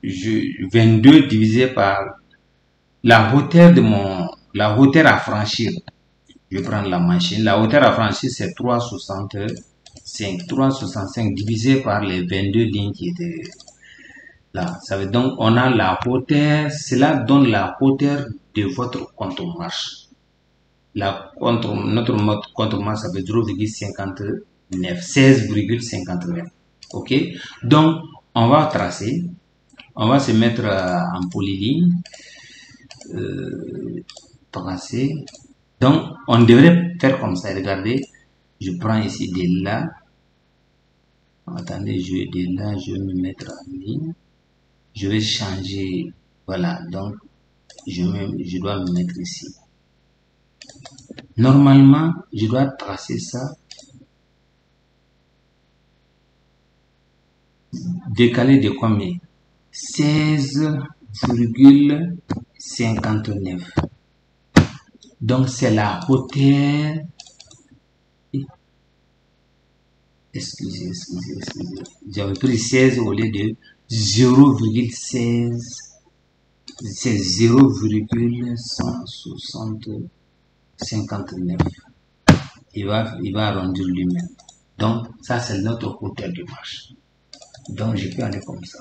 Speaker 1: 22 divisé par la hauteur la hauteur à franchir. Je vais prendre la machine. La hauteur à franchir, c'est 3,65. 3,65 divisé par les 22 lignes qui étaient là. Ça veut donc, on a la hauteur, cela donne la hauteur de votre contre-marche. Notre mode contre-marche, ça fait 0,59, 16,59. Ok? Donc, on va tracer. On va se mettre en polyligne. Tracer. Donc, on devrait faire comme ça. Regardez, je prends ici de là. Attendez, de là, je vais me mettre en ligne. Je vais changer. Voilà, donc, je dois me mettre ici. Normalement, je dois tracer ça. Décalé de combien? 16,59. Donc, c'est la hauteur. Excusez. J'avais pris 16 au lieu de 0,16. C'est 0,159. Il va arrondir lui-même. Donc, ça, c'est notre hauteur de marche. Donc, je peux aller comme ça.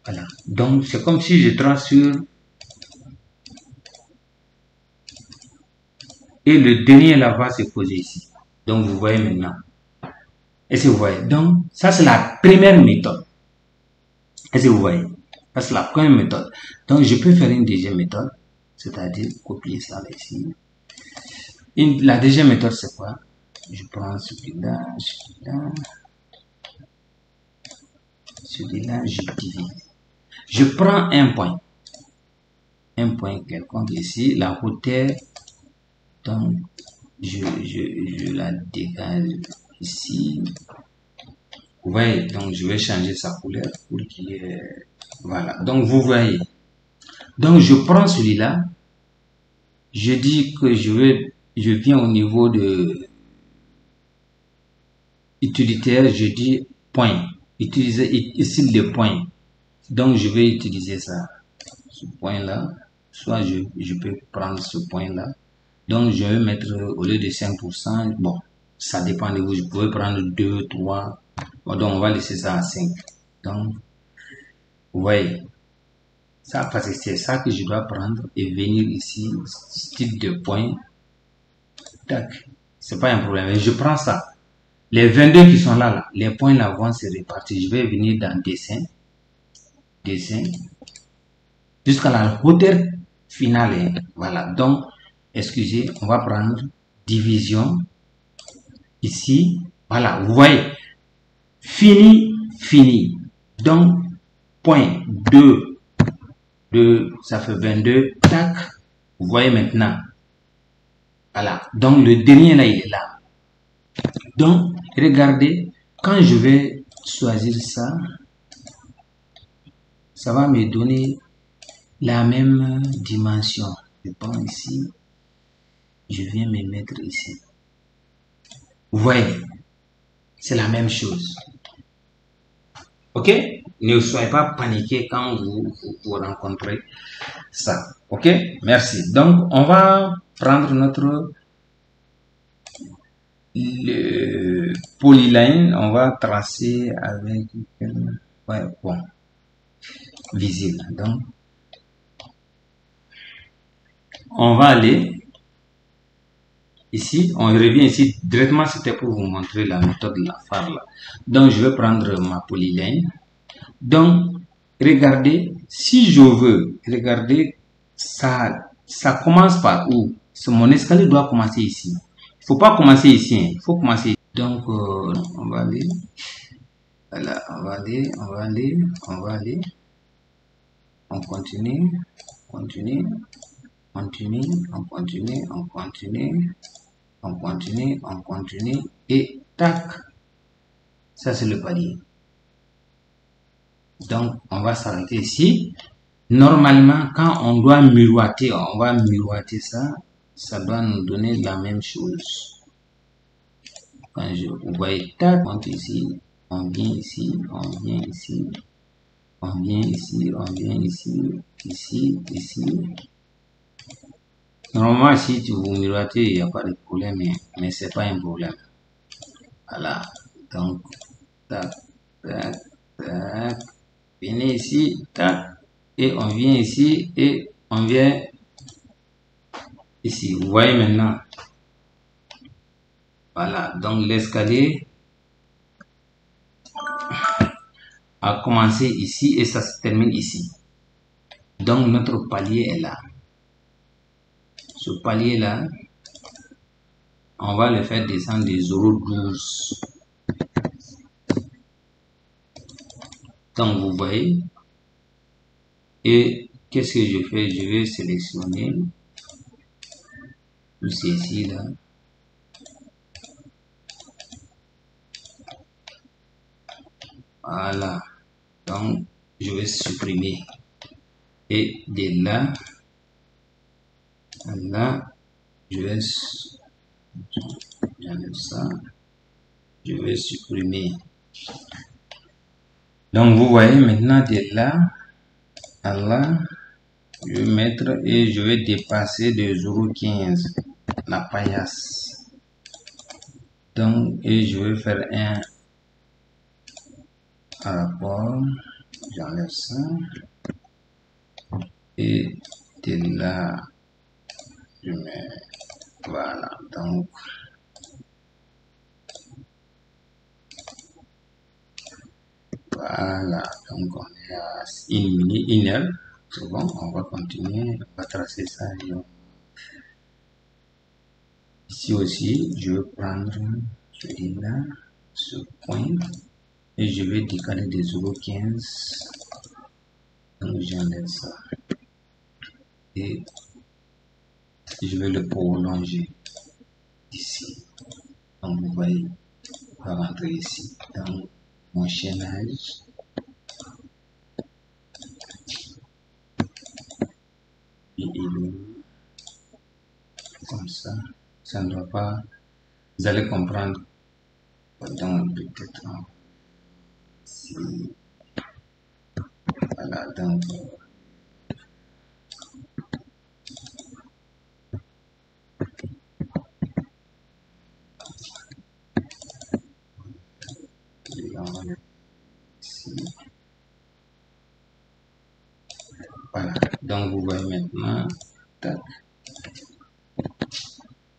Speaker 1: Voilà. Donc, c'est comme si je trace sur... Et le dernier là va se poser ici. Donc, vous voyez maintenant. Est-ce que vous voyez? Donc, ça, c'est la première méthode. Est-ce que vous voyez? Ça, c'est la première méthode. Donc, je peux faire une deuxième méthode. C'est-à-dire, copier ça là, ici. La deuxième méthode, c'est quoi? Je prends celui-là, celui-là, je divise. Je prends un point quelconque ici, la hauteur, donc je la dégage ici. Vous voyez, donc je vais changer sa couleur pour qu'il est... Voilà, donc vous voyez. Donc je prends celui-là, je dis que je viens au niveau de utilitaire, je dis point. utiliser ici le point. Donc, je vais utiliser ça. Ce point-là. Soit je peux prendre ce point-là. Donc, je vais mettre au lieu de 5%. Bon, ça dépend de vous. Je pourrais prendre 2, 3. Bon, donc, on va laisser ça à 5. Donc, vous voyez. Ça, parce que c'est ça que je dois prendre et venir ici, type de point. Tac. C'est pas un problème. Et je prends ça. Les 22 qui sont là, les points là vont se répartir. Je vais venir dans dessin. Dessin. Jusqu'à la hauteur finale. Hein. Voilà. Donc, excusez, on va prendre division. Ici. Voilà. Vous voyez. Fini, fini. Donc, point 2. 2, ça fait 22. Tac. Vous voyez maintenant. Voilà. Donc, le dernier là, il est là. Donc, regardez, quand je vais choisir ça, ça va me donner la même dimension. Je prends ici, je viens me mettre ici. Vous voyez, c'est la même chose. Ok? Ne soyez pas paniqués quand vous rencontrez ça. Ok? Merci. Donc, on va prendre notre polyline. On va tracer avec... Ouais, bon. Visible. Donc, on va aller ici, on revient ici directement, c'était pour vous montrer la méthode de la phare là. Donc, je vais prendre ma polyline. Donc, regardez, si je veux, regardez, ça commence par où? Mon escalier doit commencer ici. Il faut pas commencer ici, hein. Il faut commencer ici. Donc, on va aller, voilà, on va aller, on va aller, on va aller, on continue, continue, continue, on continue, on continue, on continue, on continue, et tac, ça c'est le palier. Donc, on va s'arrêter ici. Normalement, quand on doit miroiter, on va miroiter ça, ça doit nous donner la même chose. Quand vous voyez, tac, on monte ici, on vient ici, on vient ici, on vient ici, on vient ici, ici, ici. Normalement, si vous miroitez, il n'y a pas de problème, mais c'est pas un problème. Voilà. Donc, tac, tac, tac. Venez ici, tac, et on vient ici, et on vient ici. Vous voyez maintenant. Voilà. Donc, l'escalier a commencé ici et ça se termine ici. Donc, notre palier est là. Ce palier-là, on va le faire descendre de 0,12. Donc, vous voyez. Et qu'est-ce que je fais? Je vais sélectionner tout ceci là. Voilà. Donc, je vais supprimer. Et de là, là, je vais j'enlève ça. Je vais supprimer. Donc, vous voyez maintenant de là à là, je vais mettre et je vais dépasser de 0,15 la paillasse. Donc, et je vais faire un rapport. J'enlève ça. Et de là, je mets, voilà. Donc, voilà. Donc, on est à 1 minute, 1 heure. C'est bon, on va continuer. On va tracer ça. Ici aussi, je vais prendre celui-là, ce point, et je vais décaler de 0,15. Donc, j'enlève ça. Et je vais le prolonger ici. Donc, vous voyez, on va rentrer ici dans mon chaînage. Et il est comme ça. Ça ne doit pas. Vous allez comprendre. Donc, peut-être. ici. Voilà, donc ici. Voilà, donc vous voyez maintenant. Tac.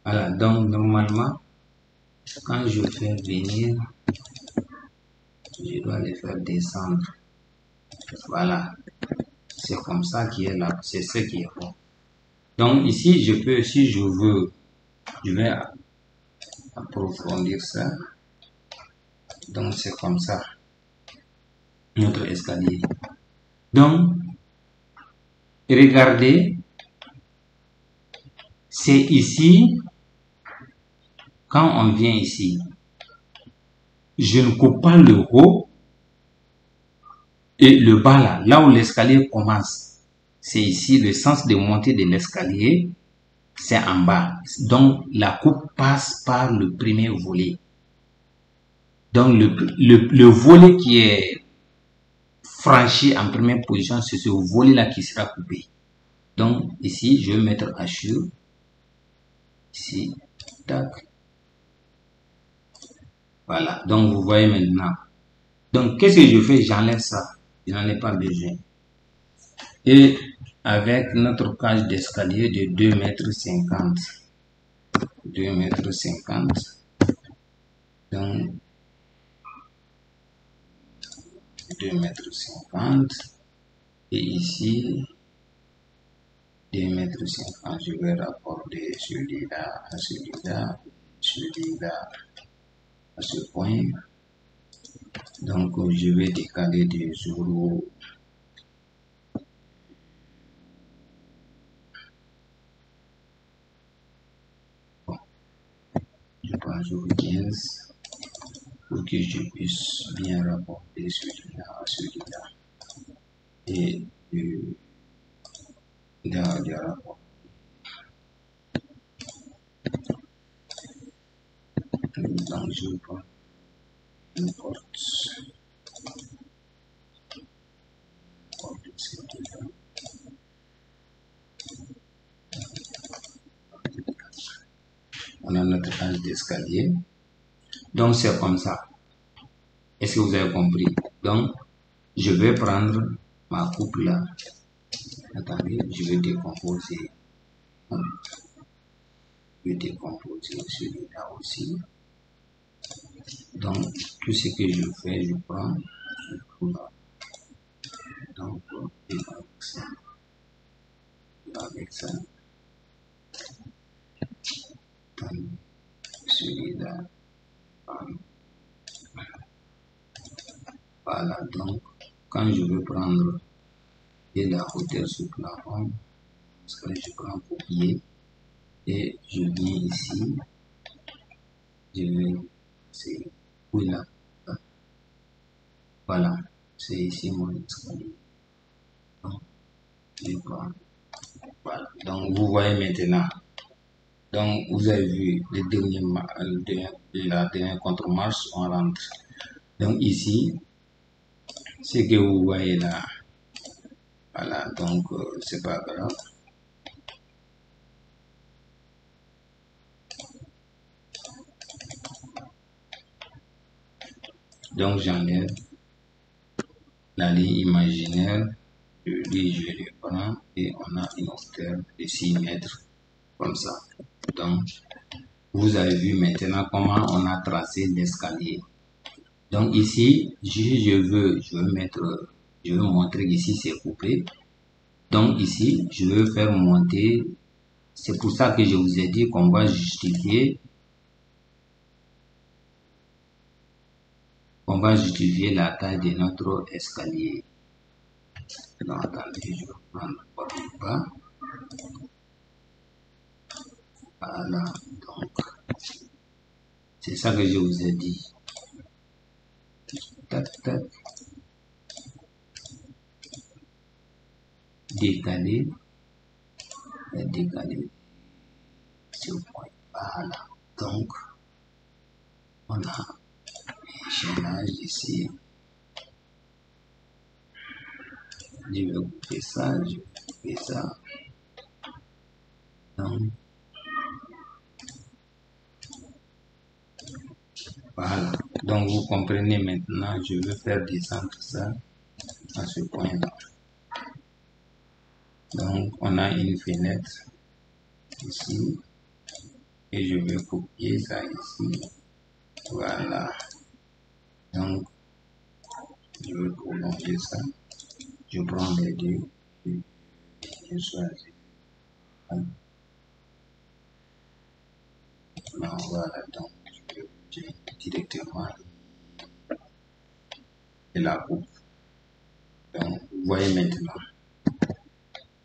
Speaker 1: Voilà, donc normalement, quand je fais venir, je dois les faire descendre. Voilà, c'est comme ça qui est là, c'est ce qui est bon. Donc ici, je peux, si je veux, je vais approfondir ça. Donc c'est comme ça, notre escalier. Donc, regardez, c'est ici, quand on vient ici, je ne coupe pas le haut et le bas là où l'escalier commence. C'est ici, le sens de montée de l'escalier, c'est en bas. Donc, la coupe passe par le premier volet. Donc, le volet qui est franchi en première position, c'est ce volet-là qui sera coupé. Donc, ici, je vais mettre Assure. Ici, tac. Voilà. Donc, vous voyez maintenant. Donc, qu'est-ce que je fais? J'enlève ça. Je n'en ai pas besoin. Et avec notre cage d'escalier de 2,50 m. 2,50 m. Donc, 2,50 m. Et ici, 2,50 m. Je vais raccorder celui-là à celui-là, celui-là à ce point. Donc, je vais décaler de 0. Bon, je prends 0,15 pour que je puisse bien rapporter celui-là à celui-là. Et de rapport. Donc, je prends une porte. On a notre cage d'escalier. Donc, c'est comme ça. Est-ce que vous avez compris? Donc, je vais prendre ma coupe là. Attendez, je vais décomposer. Je vais décomposer celui-là aussi. Donc, tout ce que je fais, je prends, je trouve là. Donc, avec ça, celui-là. Voilà, donc, quand je veux prendre de la hauteur sur le plafond, parce que je prends copier et je viens ici, je vais, c'est où là, voilà, c'est ici mon escalier. Donc, je prends, voilà, donc vous voyez maintenant. Donc, vous avez vu la dernière contre-marche, on rentre. Donc, ici, ce que vous voyez là, voilà, donc, c'est pas grave. Donc, j'enlève la ligne imaginaire, je le prends et on a une hauteur de 6 mètres, comme ça. Donc, vous avez vu maintenant comment on a tracé l'escalier. Donc ici, je veux montrer qu'ici c'est coupé. Donc ici, je veux faire monter. C'est pour ça que je vous ai dit qu'on va justifier. On va justifier la taille de notre escalier. Donc attendez, je vais prendre le bord du bas. Voilà, donc c'est ça que je vous ai dit. Tac, tac. Décaler. Et décaler ce point. Voilà. Donc, on a un chaînage ici. Je vais couper ça, je vais couper ça. Donc, voilà. Donc, vous comprenez maintenant, je vais faire descendre ça à ce point-là. Donc, on a une fenêtre ici. Et je vais copier ça ici. Voilà. Donc, je vais prolonger ça. Je prends les deux. Et je choisis. Voilà. Donc, je vais directement et la coupe. Donc, vous voyez maintenant.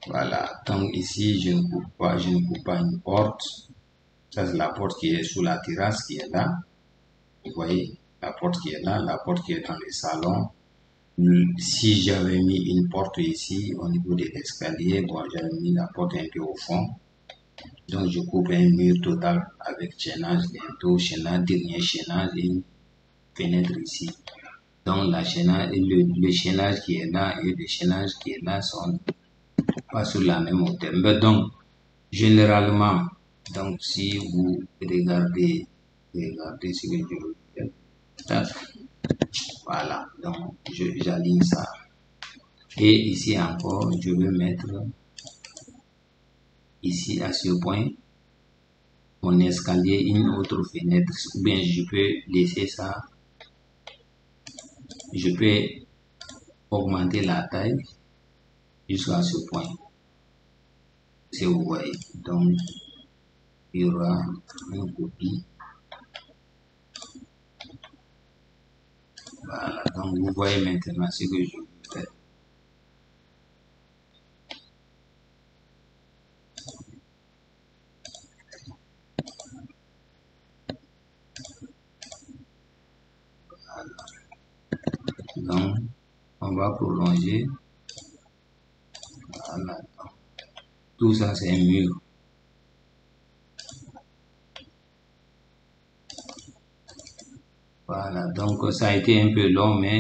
Speaker 1: Voilà. Donc, ici, je ne coupe pas une porte. Ça, c'est la porte qui est sous la terrasse qui est là. Vous voyez, la porte qui est là, la porte qui est dans le salon. Si j'avais mis une porte ici, au niveau de l'escalier, bon, j'avais mis la porte un peu au fond. Donc, je coupe un mur total avec chaînage, bientôt chaînage, dernier chaînage et une fenêtre ici. Donc, la chaînage, le chaînage qui est là et le chaînage qui est là sont pas sur la même hauteur. Mais donc, généralement, donc, si vous regardez ce que je veux faire, voilà, donc, j'aligne ça. Et ici encore, je vais mettre ici à ce point mon escalier, une autre fenêtre, ou bien je peux laisser ça, je peux augmenter la taille jusqu'à ce point. Si vous voyez, donc il y aura une copie. Voilà, donc vous voyez maintenant ce que je veux faire. Donc, on va prolonger. Voilà. Tout ça, c'est un mur. Voilà, donc ça a été un peu long, mais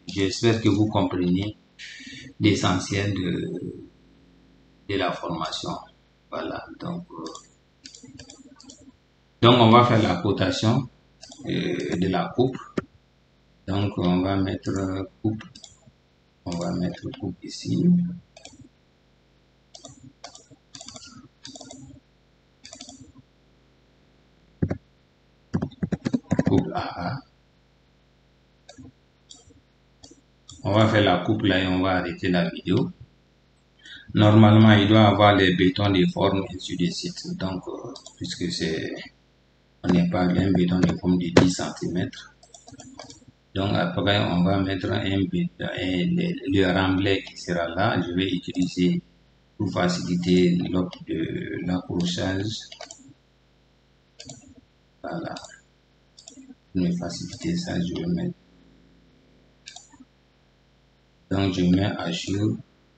Speaker 1: j'espère que vous comprenez l'essentiel de la formation. Voilà, donc on va faire la cotation de la coupe. Donc, on va mettre coupe. On va mettre coupe ici. Coupe AA. On va faire la coupe là et on va arrêter la vidéo. Normalement, il doit avoir les bétons de forme et ainsi de suite. Donc, puisque on n'est pas un béton de forme de 10 cm. Donc après, on va mettre le remblai qui sera là. Je vais utiliser pour faciliter l'accrochage. Voilà. Pour me faciliter ça, je vais mettre. Donc je mets à jour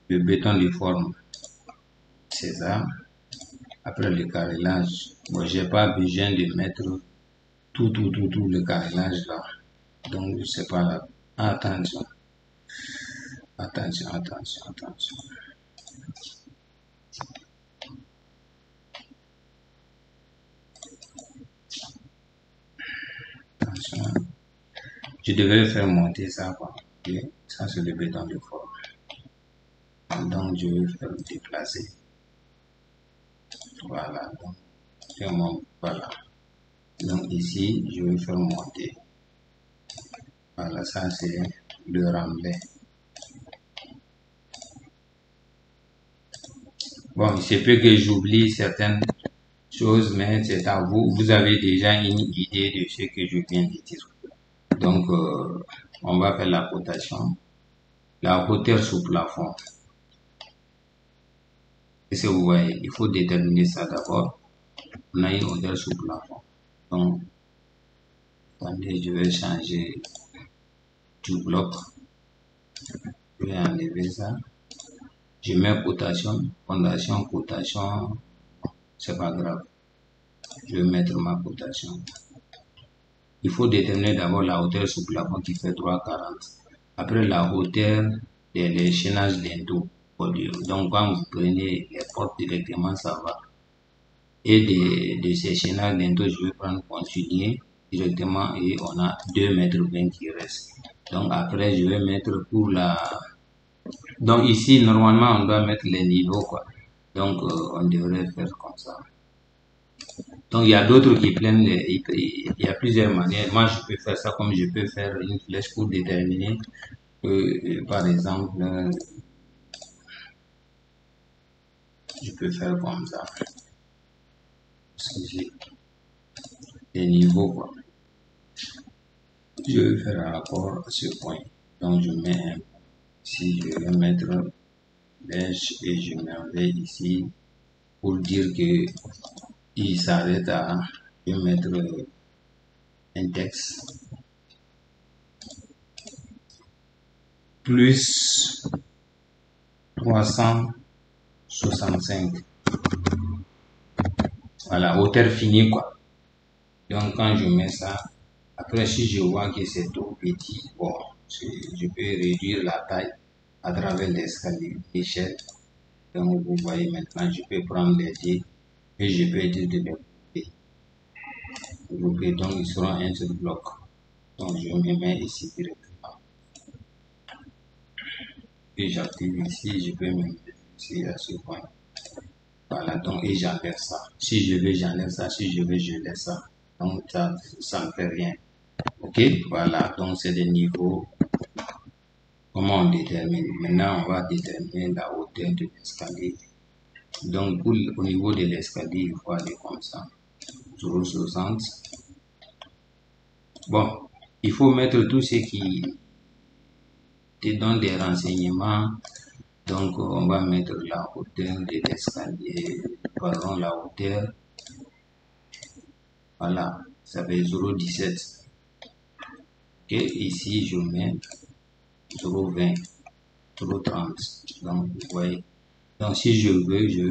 Speaker 1: le béton de forme. C'est ça. Après le carrelage, bon, j'ai pas besoin de mettre tout le carrelage là. Donc je sais pas là. Attention. Attention. Je devrais faire monter ça, quoi. Okay. Ça, c'est le béton de forme. Donc, je vais faire déplacer. Voilà. Donc, voilà. Donc, ici, je vais faire monter. Voilà, ça, c'est le remblai. Bon, il se peut que j'oublie certaines choses, mais c'est à vous. Vous avez déjà une idée de ce que je viens de dire. Donc, on va faire la cotation. La hauteur sous plafond. Et si vous voyez, il faut déterminer ça d'abord. On a une hauteur sous plafond. Donc, attendez, je vais changer du bloc. Je vais enlever ça. Je mets cotation, fondation, cotation. C'est pas grave. Je vais mettre ma cotation. Il faut déterminer d'abord la hauteur sous plafond qui fait 3,40. Après la hauteur les chaînages d'Indo. Donc quand vous prenez les portes directement, ça va. Et de ces chaînages d'Indo, je vais prendre continuer directement et on a 2,20 m qui restent. Donc après, je vais mettre pour la... Donc ici, normalement, on doit mettre les niveaux, quoi. Donc on devrait faire comme ça. Donc il y a d'autres qui prennent il y a plusieurs manières. Moi, je peux faire ça comme je peux faire une flèche pour déterminer par exemple, je peux faire comme ça. Parce que j'ai des niveaux, quoi. Je vais faire un rapport à ce point. Donc je mets un, ici, je vais mettre beige et je m'en vais ici pour dire que il s'arrête à, je vais mettre un texte plus 365. Voilà, hauteur finie, quoi. Donc quand je mets ça, après si je vois que c'est trop petit, bon, je peux réduire la taille à travers l'escalier, l'échelle. Donc vous voyez maintenant, je peux prendre les dés et je peux dire de les grouper. Donc ils seront un seul bloc. Donc je me mets ici directement. Et j'active ici, je peux me mettre ici à ce point. Voilà, donc et j'enlève ça. Si je veux, j'enlève ça. Si je veux, je laisse ça. Donc ça ne fait rien. Ok, voilà, donc c'est des niveaux. Comment on détermine? Maintenant, on va déterminer la hauteur de l'escalier. Donc, au niveau de l'escalier, il faut aller comme ça. 0,60. Bon, il faut mettre tout ce qui te donne des renseignements. Donc, on va mettre la hauteur de l'escalier. Pardon, la hauteur. Voilà, ça fait 0,17. Ok, ici, je mets 0,20, 0,30. Donc, vous voyez. Donc, si je veux, je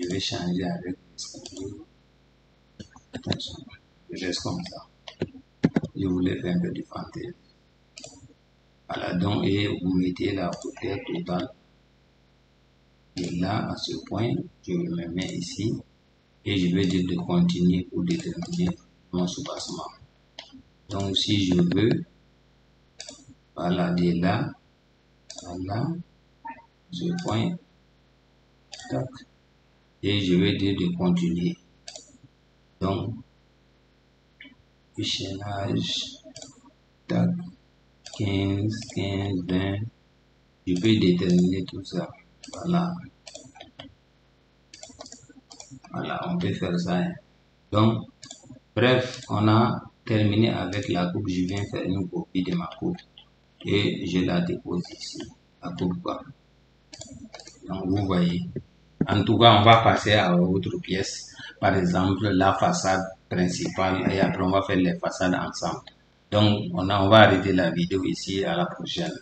Speaker 1: vais changer avec l'escalier. Attention, je reste comme ça. Je voulais faire un peu de fantaisie. Voilà, donc, et vous mettez la hauteur totale. Et là, à ce point, je me mets ici. Et je vais dire de continuer pour déterminer mon soubassement. Donc, si je veux, voilà, de là, voilà, ce point, tac, et je vais dire de continuer. Donc, échelage, tac, 15, 15, 20, je peux déterminer tout ça. Voilà. Voilà, on peut faire ça. Hein. Donc, bref, on a terminé avec la coupe. Je viens faire une copie de ma coupe et je la dépose ici. La coupe quoi. Donc, vous voyez. En tout cas, on va passer à autre pièce. Par exemple, la façade principale et après on va faire les façades ensemble. Donc, on va arrêter la vidéo ici. À la prochaine.